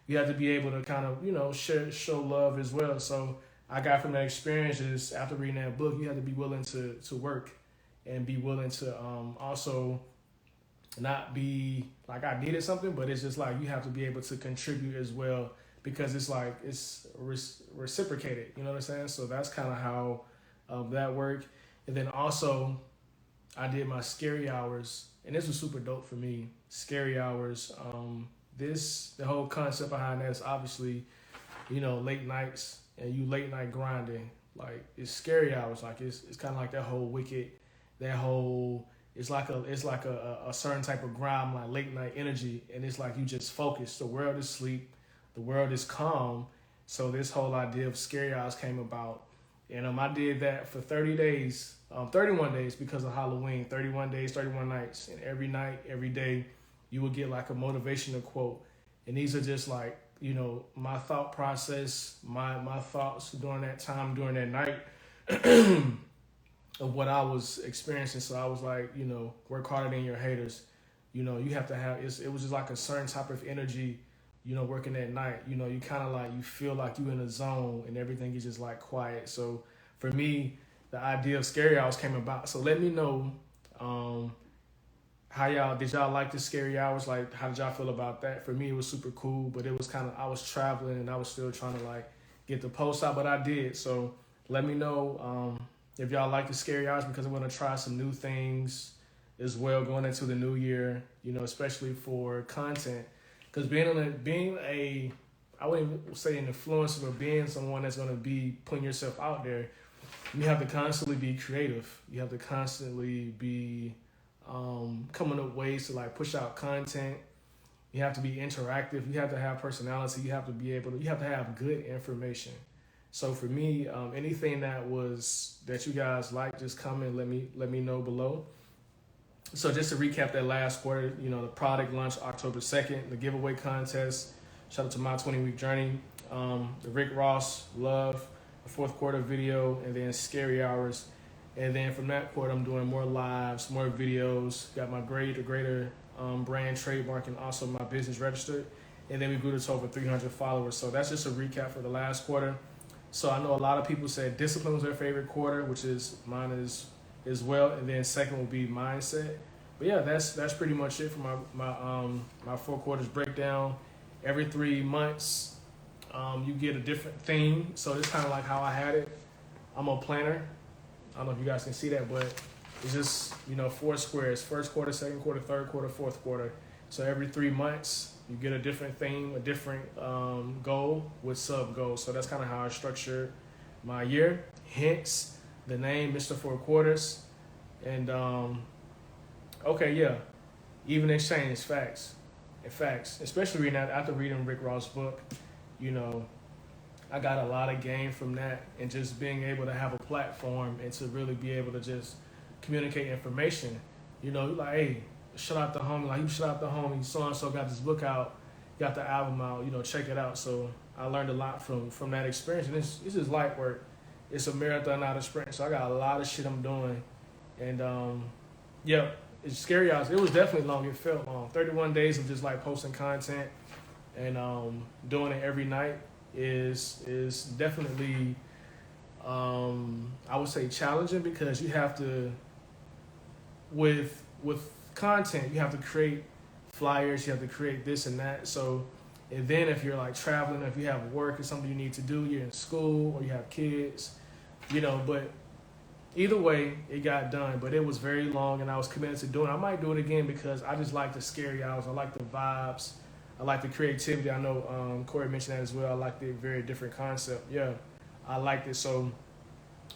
You have to be able to kind of, show love as well. So I got from that experience is after reading that book, you have to be willing to work and be willing to also not be like I needed something, but it's just like you have to be able to contribute as well because it's like it's reciprocated. You know what I'm saying? So that's kind of how that worked. And then also I did my scary hours, and this was super dope for me. Scary hours. The whole concept behind that is obviously, late nights and you late night grinding. Like it's scary hours. Like it's kind of like that whole it's like a certain type of grind, like late night energy. And it's like you just focus. The world is asleep. The world is calm. So this whole idea of scary hours came about. And I did that for 31 days because of Halloween. 31 days, 31 nights. And every night, every day, you would get like a motivational quote. And these are just like, my thought process, my thoughts during that time, during that night of what I was experiencing. So I was like, work harder than your haters. You have to have, it was just like a certain type of energy, working at night. You kind of like, you feel like you in a zone and everything is just like quiet. So for me, the idea of scary hours came about. So let me know how did y'all like the scary hours? Like, how did y'all feel about that? For me, it was super cool, but it was kind of, I was traveling and I was still trying to like get the post out, but I did. So let me know if y'all like the scary hours because I'm going to try some new things as well going into the new year, especially for content. Because being I wouldn't even say an influencer, but being someone that's going to be putting yourself out there, you have to constantly be creative. You have to constantly be coming up ways to like push out content. You have to be interactive. You have to have personality. You have to be able to. You have to have good information. So for me, anything that you guys like, just comment. Let me know below. So just to recap that last quarter, the product launched October 2nd, the giveaway contest. Shout out to my 20-week journey. The Rick Ross Love, the fourth quarter video, and then Scary Hours. And then from that quarter, I'm doing more lives, more videos. Got my greater brand trademark and also my business registered. And then we grew to over 300 followers. So that's just a recap for the last quarter. So I know a lot of people said discipline was their favorite quarter, which is mine as well. And then second will be mindset. But yeah, that's pretty much it for my 4 quarters breakdown. Every 3 months, you get a different theme. So it's kind of like how I had it. I'm a planner. I don't know if you guys can see that, but it's just, 4 squares: first quarter, second quarter, third quarter, fourth quarter. So every 3 months, you get a different theme, a different goal with sub goals. So that's kind of how I structured my year. Hence the name, Mr. 4 Quarters. And okay, yeah, even exchange is facts. Facts, especially after reading Rick Ross' book, I got a lot of gain from that, and just being able to have a platform and to really be able to just communicate information. Like, hey, shout out the homie, like you shout out the homie, so and so got this book out, got the album out, check it out. So I learned a lot from that experience, and it's just light work. It's a marathon, not a sprint. So I got a lot of shit I'm doing, and yeah, it's scary hours. It was definitely long. It felt long. 31 days of just like posting content and doing it every night is definitely I would say challenging, because you have to with content, you have to create flyers, you have to create this and that. So, and then if you're like traveling, if you have work or something you need to do, you're in school or you have kids, but either way, it got done. But it was very long, and I was committed to doing it. I might do it again because I just like the scary hours. I like the vibes. I like the creativity. I know Corey mentioned that as well. I like the very different concept. Yeah, I liked it. So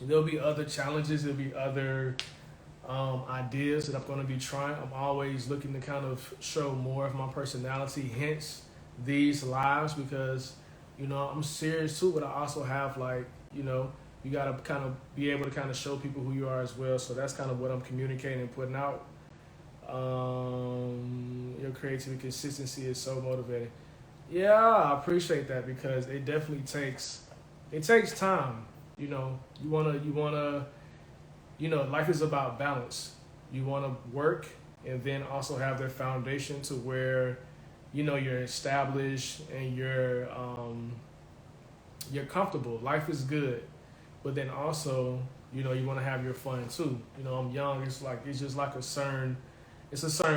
there'll be other challenges. There'll be other ideas that I'm going to be trying. I'm always looking to kind of show more of my personality, hence these lives, because, I'm serious too, but I also have you got to kind of be able to kind of show people who you are as well. So that's kind of what I'm communicating and putting out. Your creativity, consistency is so motivating. Yeah, I appreciate that, because it definitely takes time. You wanna, life is about balance. You want to work and then also have their foundation to where, you're established and you're comfortable. Life is good. But then also, you want to have your fun too. I'm young. It's just like a certain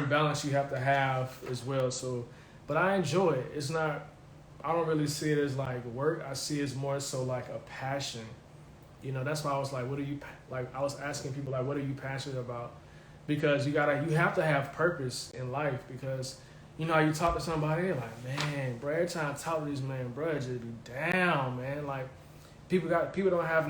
balance you have to have as well. So, but I enjoy it. I don't really see it as like work. I see it as more so like a passion. That's why I was like, I was asking people like, what are you passionate about? Because you have to have purpose in life, because you talk to somebody, they're like, man, bro, every time I talk to this man, bro, just be down, man. Like, people don't have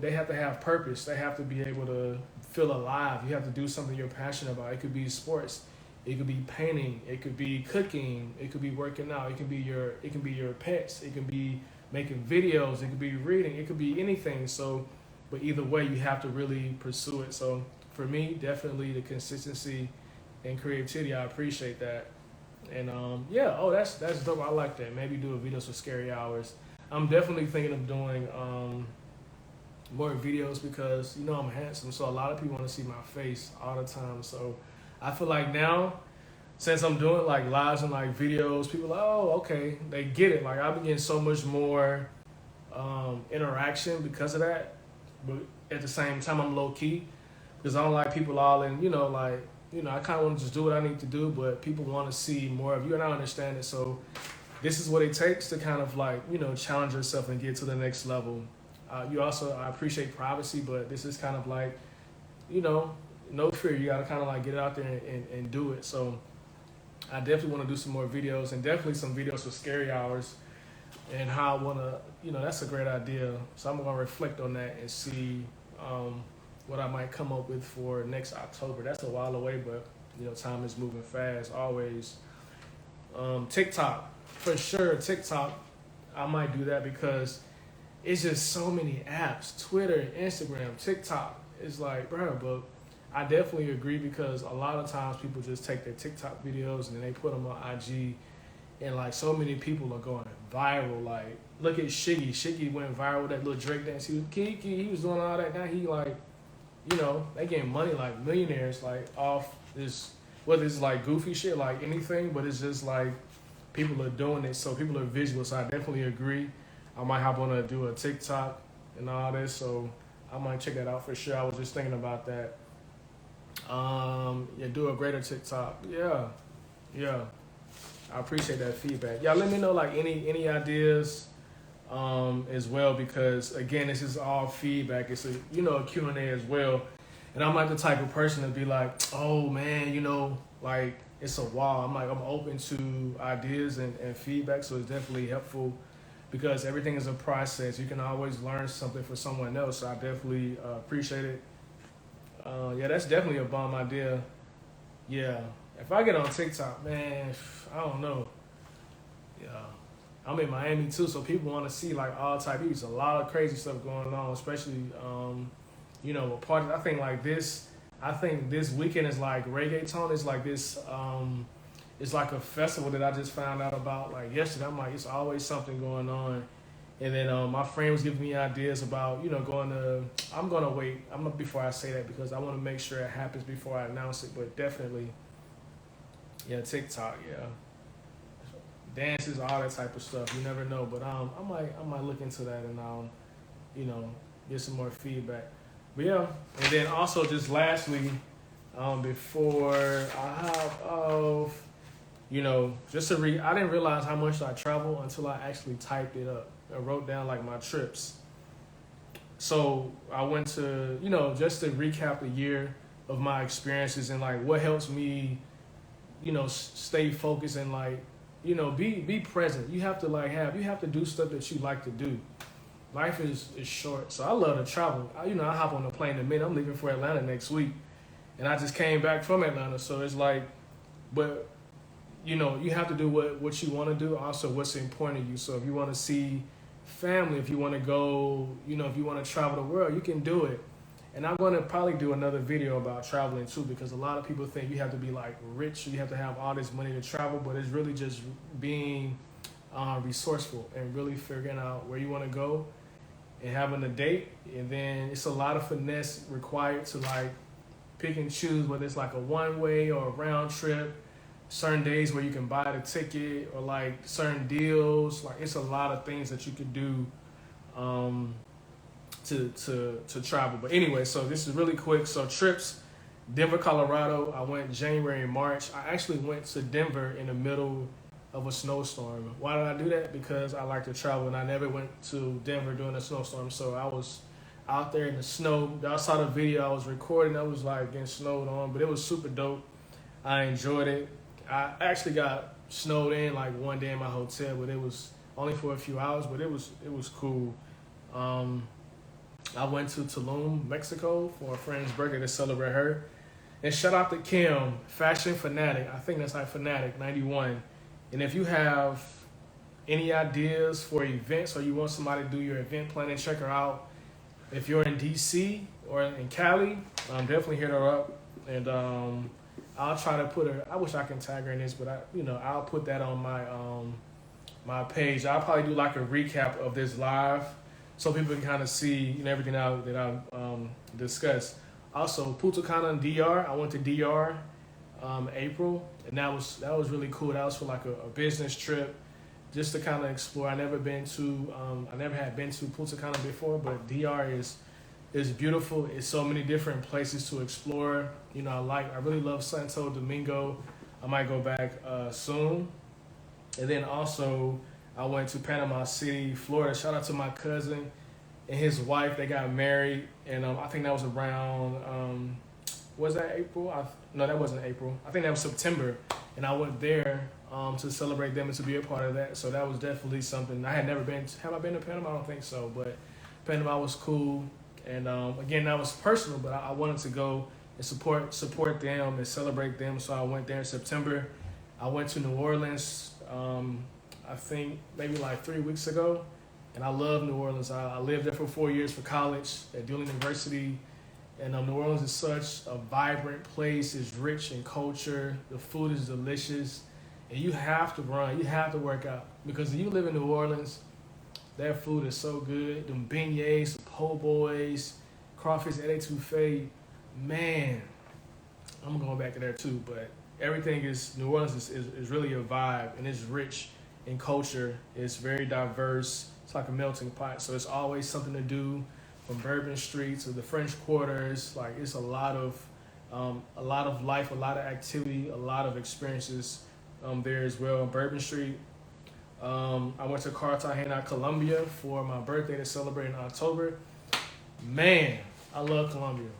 they have to have purpose. They have to be able to feel alive. You have to do something you're passionate about. It could be sports, it could be painting, it could be cooking, it could be working out, it can be your pets, it can be making videos, it could be reading, it could be anything. So, but either way, you have to really pursue it. So for me, definitely the consistency and creativity, I appreciate that. And that's dope. I like that. Maybe do a videos for scary hours. I'm definitely thinking of doing more videos, because I'm handsome, so a lot of people want to see my face all the time. So I feel like now, since I'm doing like lives and like videos, people are like, oh, okay, they get it. Like, I've been getting so much more interaction because of that. But at the same time, I'm low key, because I don't like people all in, I kind of want to just do what I need to do, but people want to see more of you, and I understand it. So this is what it takes to kind of like, challenge yourself and get to the next level. I appreciate privacy, but this is kind of like, no fear. You got to kind of like get out there and do it. So I definitely want to do some more videos, and definitely some videos for scary hours, and how I want to, that's a great idea. So I'm going to reflect on that and see what I might come up with for next October. That's a while away, but time is moving fast always. TikTok, for sure. TikTok, I might do that because it's just so many apps. Twitter, Instagram, TikTok. It's like, bro, but I definitely agree because a lot of times people just take their TikTok videos and then they put them on IG, and like so many people are going viral. Like, look at Shiggy. Shiggy went viral with that little Drake dance. He was Kiki. He was doing all that. Now he like, they getting money like millionaires like off this, whether it's like goofy shit like anything, but it's just like people are doing it, so people are visual. So I definitely agree. I might hop on to do a TikTok and all this, so I might check that out for sure. I was just thinking about that. Yeah, do a greater TikTok. Yeah. I appreciate that feedback. Yeah, let me know like any ideas as well, because again, this is all feedback. It's a Q&A as well. And I'm like the type of person to be like, oh man, like it's a wall. I'm open to ideas and feedback, so it's definitely helpful because everything is a process. You can always learn something from someone else. So I definitely appreciate it. Yeah, that's definitely a bomb idea. Yeah, if I get on TikTok, man, I don't know. Yeah, I'm in Miami too, so people want to see like all type. There's a lot of crazy stuff going on, especially with parties. I think this weekend is like reggaeton. It's like this. It's like a festival that I just found out about like yesterday. I'm like, it's always something going on. And then my friend was giving me ideas about, going to, I'm going to wait. Before I say that because I want to make sure it happens before I announce it. But definitely, yeah, TikTok, yeah. Dances, all that type of stuff. You never know. But I might look into that and I'll, get some more feedback. But yeah, and then also just lastly, before I hop off, just to I didn't realize how much I travel until I actually typed it up. I wrote down like my trips. So I went to, just to recap the year of my experiences and like what helps me, stay focused and like, be present. You have to you have to do stuff that you like to do. Life is short. So I love to travel. I hop on a plane in a minute. I'm leaving for Atlanta next week. And I just came back from Atlanta. So it's like, but you have to do what you want to do, also what's important to you. So if you want to see family, if you want to go, if you want to travel the world, you can do it. And I'm going to probably do another video about traveling too, because a lot of people think you have to be like rich, you have to have all this money to travel, but it's really just being resourceful and really figuring out where you want to go and having a date. And then it's a lot of finesse required to like pick and choose whether it's like a one-way or a round trip, certain days where you can buy the ticket or like certain deals. Like it's a lot of things that you could do to travel. But anyway, so this is really quick. So trips, Denver, Colorado. I went January and March. I actually went to Denver in the middle of a snowstorm. Why did I do that? Because I like to travel and I never went to Denver during a snowstorm. So I was out there in the snow. I saw the video I was recording. I was like getting snowed on, but it was super dope. I enjoyed it. I actually got snowed in like one day in my hotel, but it was only for a few hours, but it was cool. I went to Tulum, Mexico for a friend's birthday to celebrate her. And shout out to Kim, Fashion Fanatic. I think that's like Fanatic 91. And if you have any ideas for events or you want somebody to do your event planning, check her out. If you're in DC or in Cali, definitely hit her up. And I'll try to put her, I wish I can tag her in this, but I'll put that on my my page. I'll probably do like a recap of this live so people can kind of see everything that I've discussed. Also, Punta Cana and DR. I went to DR April, and that was really cool. That was for like a business trip, just to kind of explore. I never had been to Punta Cana before, but DR is beautiful. It's so many different places to explore. I really love Santo Domingo. I might go back soon. And then also I went to Panama City, Florida. Shout out to my cousin and his wife. They got married, and I think that was around was that April? No, that wasn't April. I think that was September, and I went there to celebrate them and to be a part of that. So that was definitely something. I had never been. Have I been to Panama? I don't think so, but Panama was cool. And again, that was personal, but I wanted to go and support them and celebrate them. So I went there in September. I went to New Orleans, I think maybe like 3 weeks ago, and I love New Orleans. I lived there for 4 years for college at Duke University, and New Orleans is such a vibrant place. It's rich in culture. The food is delicious, and you have to run. You have to work out because if you live in New Orleans, that food is so good. Them beignets, po' boys, crawfish etouffee, man. I'm going back to there too, but everything is New Orleans is really a vibe, and it's rich in culture. It's very diverse. It's like a melting pot. So it's always something to do, from Bourbon Street to the French Quarters. Like it's a lot of life, a lot of activity, a lot of experiences there as well. Bourbon Street. I went to Cartagena, Colombia for my birthday to celebrate in October. Man, I love Colombia.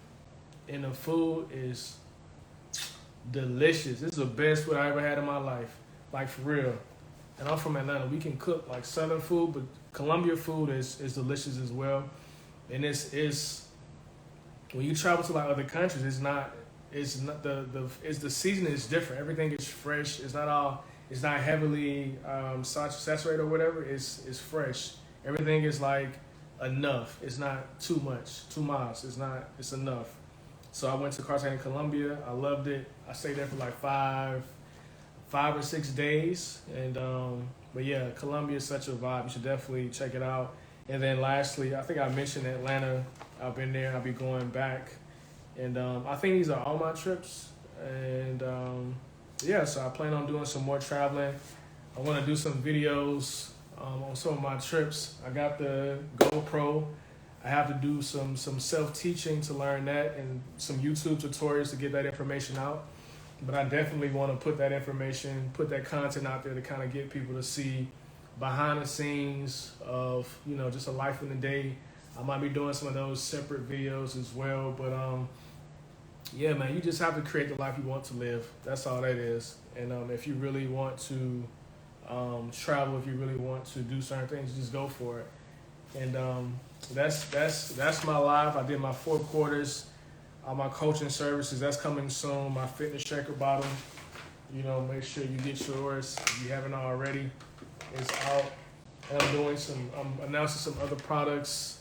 And the food is delicious. This is the best food I ever had in my life. Like for real. And I'm from Atlanta. We can cook like Southern food, but Colombia food is delicious as well. And it's when you travel to like other countries, it's the seasoning is different. Everything is fresh. It's not heavily saturated or whatever. It's fresh. Everything is like enough. It's not too much, too much. It's enough. So I went to Cartagena, Colombia. I loved it. I stayed there for like five or 6 days. And but yeah, Colombia is such a vibe. You should definitely check it out. And then lastly, I think I mentioned Atlanta. I've been there. I'll be going back. And I think these are all my trips. And yeah, so I plan on doing some more traveling. I want to do some videos on some of my trips. I got the GoPro. I have to do some self-teaching to learn that, and some YouTube tutorials to get that information out. But I definitely want to put that content out there to kind of get people to see behind the scenes of, just a life in the day. I might be doing some of those separate videos as well. But yeah, man, you just have to create the life you want to live. That's all that is. And if you really want to travel, if you really want to do certain things, just go for it. And that's my life. I did my 4 quarters, my coaching services. That's coming soon. My fitness shaker bottle. Make sure you get yours if you haven't already. It's out. And I'm announcing some other products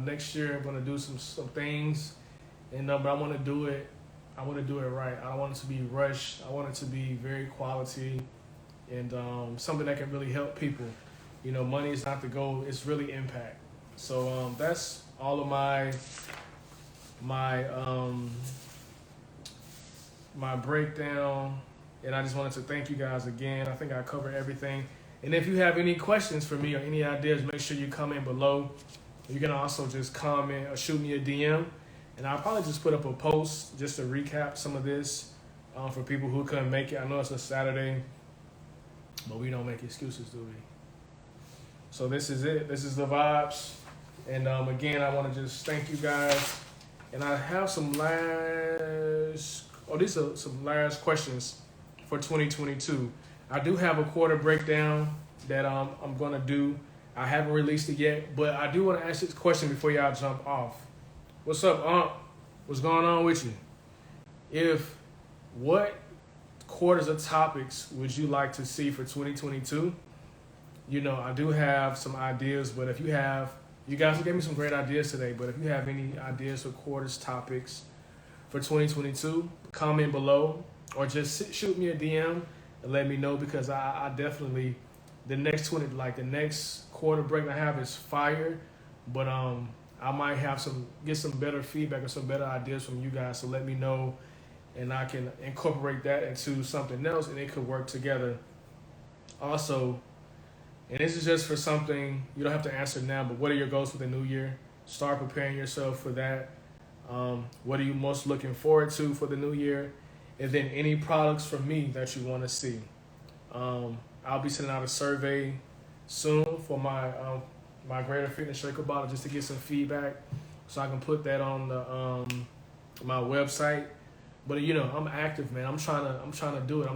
next year. I'm gonna do some things, and but I want to do it. I want to do it right. I don't want it to be rushed. I want it to be very quality, and something that can really help people. Money is not the goal. It's really impact. So that's all of my breakdown. And I just wanted to thank you guys again. I think I covered everything. And if you have any questions for me or any ideas, make sure you comment below. You can also just comment or shoot me a DM. And I'll probably just put up a post just to recap some of this for people who couldn't make it. I know it's a Saturday, but we don't make excuses, do we? So this is it. This is the vibes. And again, I want to just thank you guys. And I have these are some last questions for 2022. I do have a quarter breakdown that I'm going to do. I haven't released it yet, but I do want to ask this question before y'all jump off. What's up, What's going on with you? What quarters of topics would you like to see for 2022? I do have some ideas, but if you guys gave me some great ideas today, but if you have any ideas for quarters topics for 2022, comment below or just shoot me a DM and let me know, because I definitely, the next quarter break I have is fire, but I might get some better feedback or some better ideas from you guys, so let me know and I can incorporate that into something else and it could work together. Also, and this is just for something you don't have to answer now, but what are your goals for the new year? Start preparing yourself for that. What are you most looking forward to for the new year? And then any products from me that you want to see. I'll be sending out a survey soon for my Greater Fitness Shaker bottle, just to get some feedback, so I can put that on the my website. But I'm active, man. I'm trying to do it.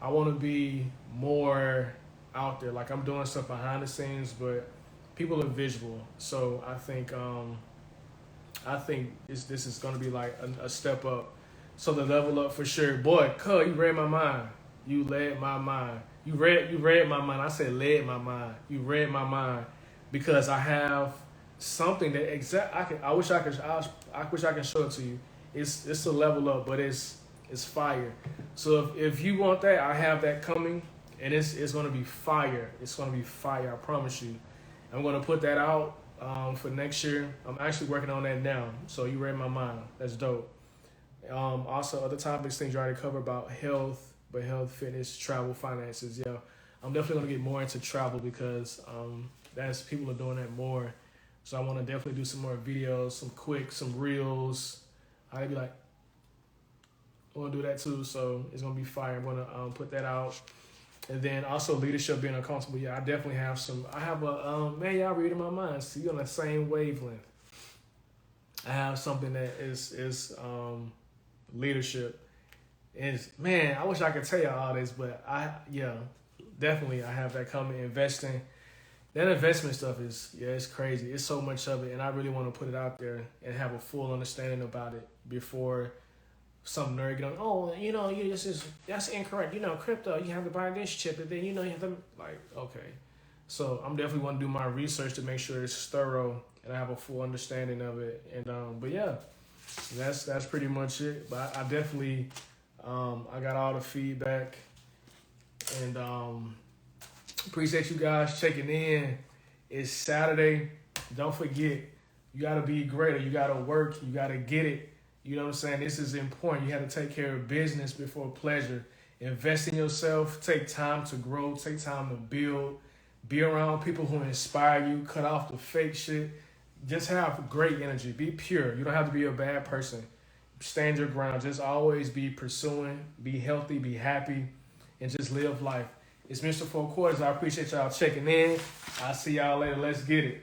I want to be more out there. Like, I'm doing stuff behind the scenes, but people are visual. So I think I think this is gonna be like a step up. So the level up for sure. Boy, cuz you read my mind. You led my mind. You read my mind. I said led my mind. You read my mind because I have something that I wish I wish I could show it to you. It's a level up, but it's fire. So if you want that, I have that coming, and it's gonna be fire. It's gonna be fire. I promise you. I'm gonna put that out for next year. I'm actually working on that now. So you read my mind. That's dope. Also, other topics, things you already covered about health, but health, fitness, travel, finances. Yeah, I'm definitely gonna get more into travel because that's people are doing that more. So I want to definitely do some more videos, some reels. I'd be like, I want to do that too. So it's gonna be fire. I'm gonna put that out. And then also leadership, being uncomfortable. Yeah, I definitely have some. I have a man, y'all reading my mind. See, you're on the same wavelength. I have something that is leadership. Is man, I wish I could tell you all this, but definitely I have that coming. Investing, that investment stuff it's crazy. It's so much of it, and I really want to put it out there and have a full understanding about it before some nerd get on. Oh, that's incorrect. Crypto, you have to buy this chip, and then you have to okay. So I'm definitely want to do my research to make sure it's thorough and I have a full understanding of it. And but yeah, that's pretty much it. But I definitely I got all the feedback, and appreciate you guys checking in. It's Saturday. Don't forget, you gotta be greater. You gotta work. You gotta get it. You know what I'm saying? This is important. You have to take care of business before pleasure. Invest in yourself. Take time to grow. Take time to build. Be around people who inspire you. Cut off the fake shit. Just have great energy. Be pure. You don't have to be a bad person. Stand your ground. Just always be pursuing. Be healthy. Be happy. And just live life. It's Mr. 4 Quarters. I appreciate y'all checking in. I'll see y'all later. Let's get it.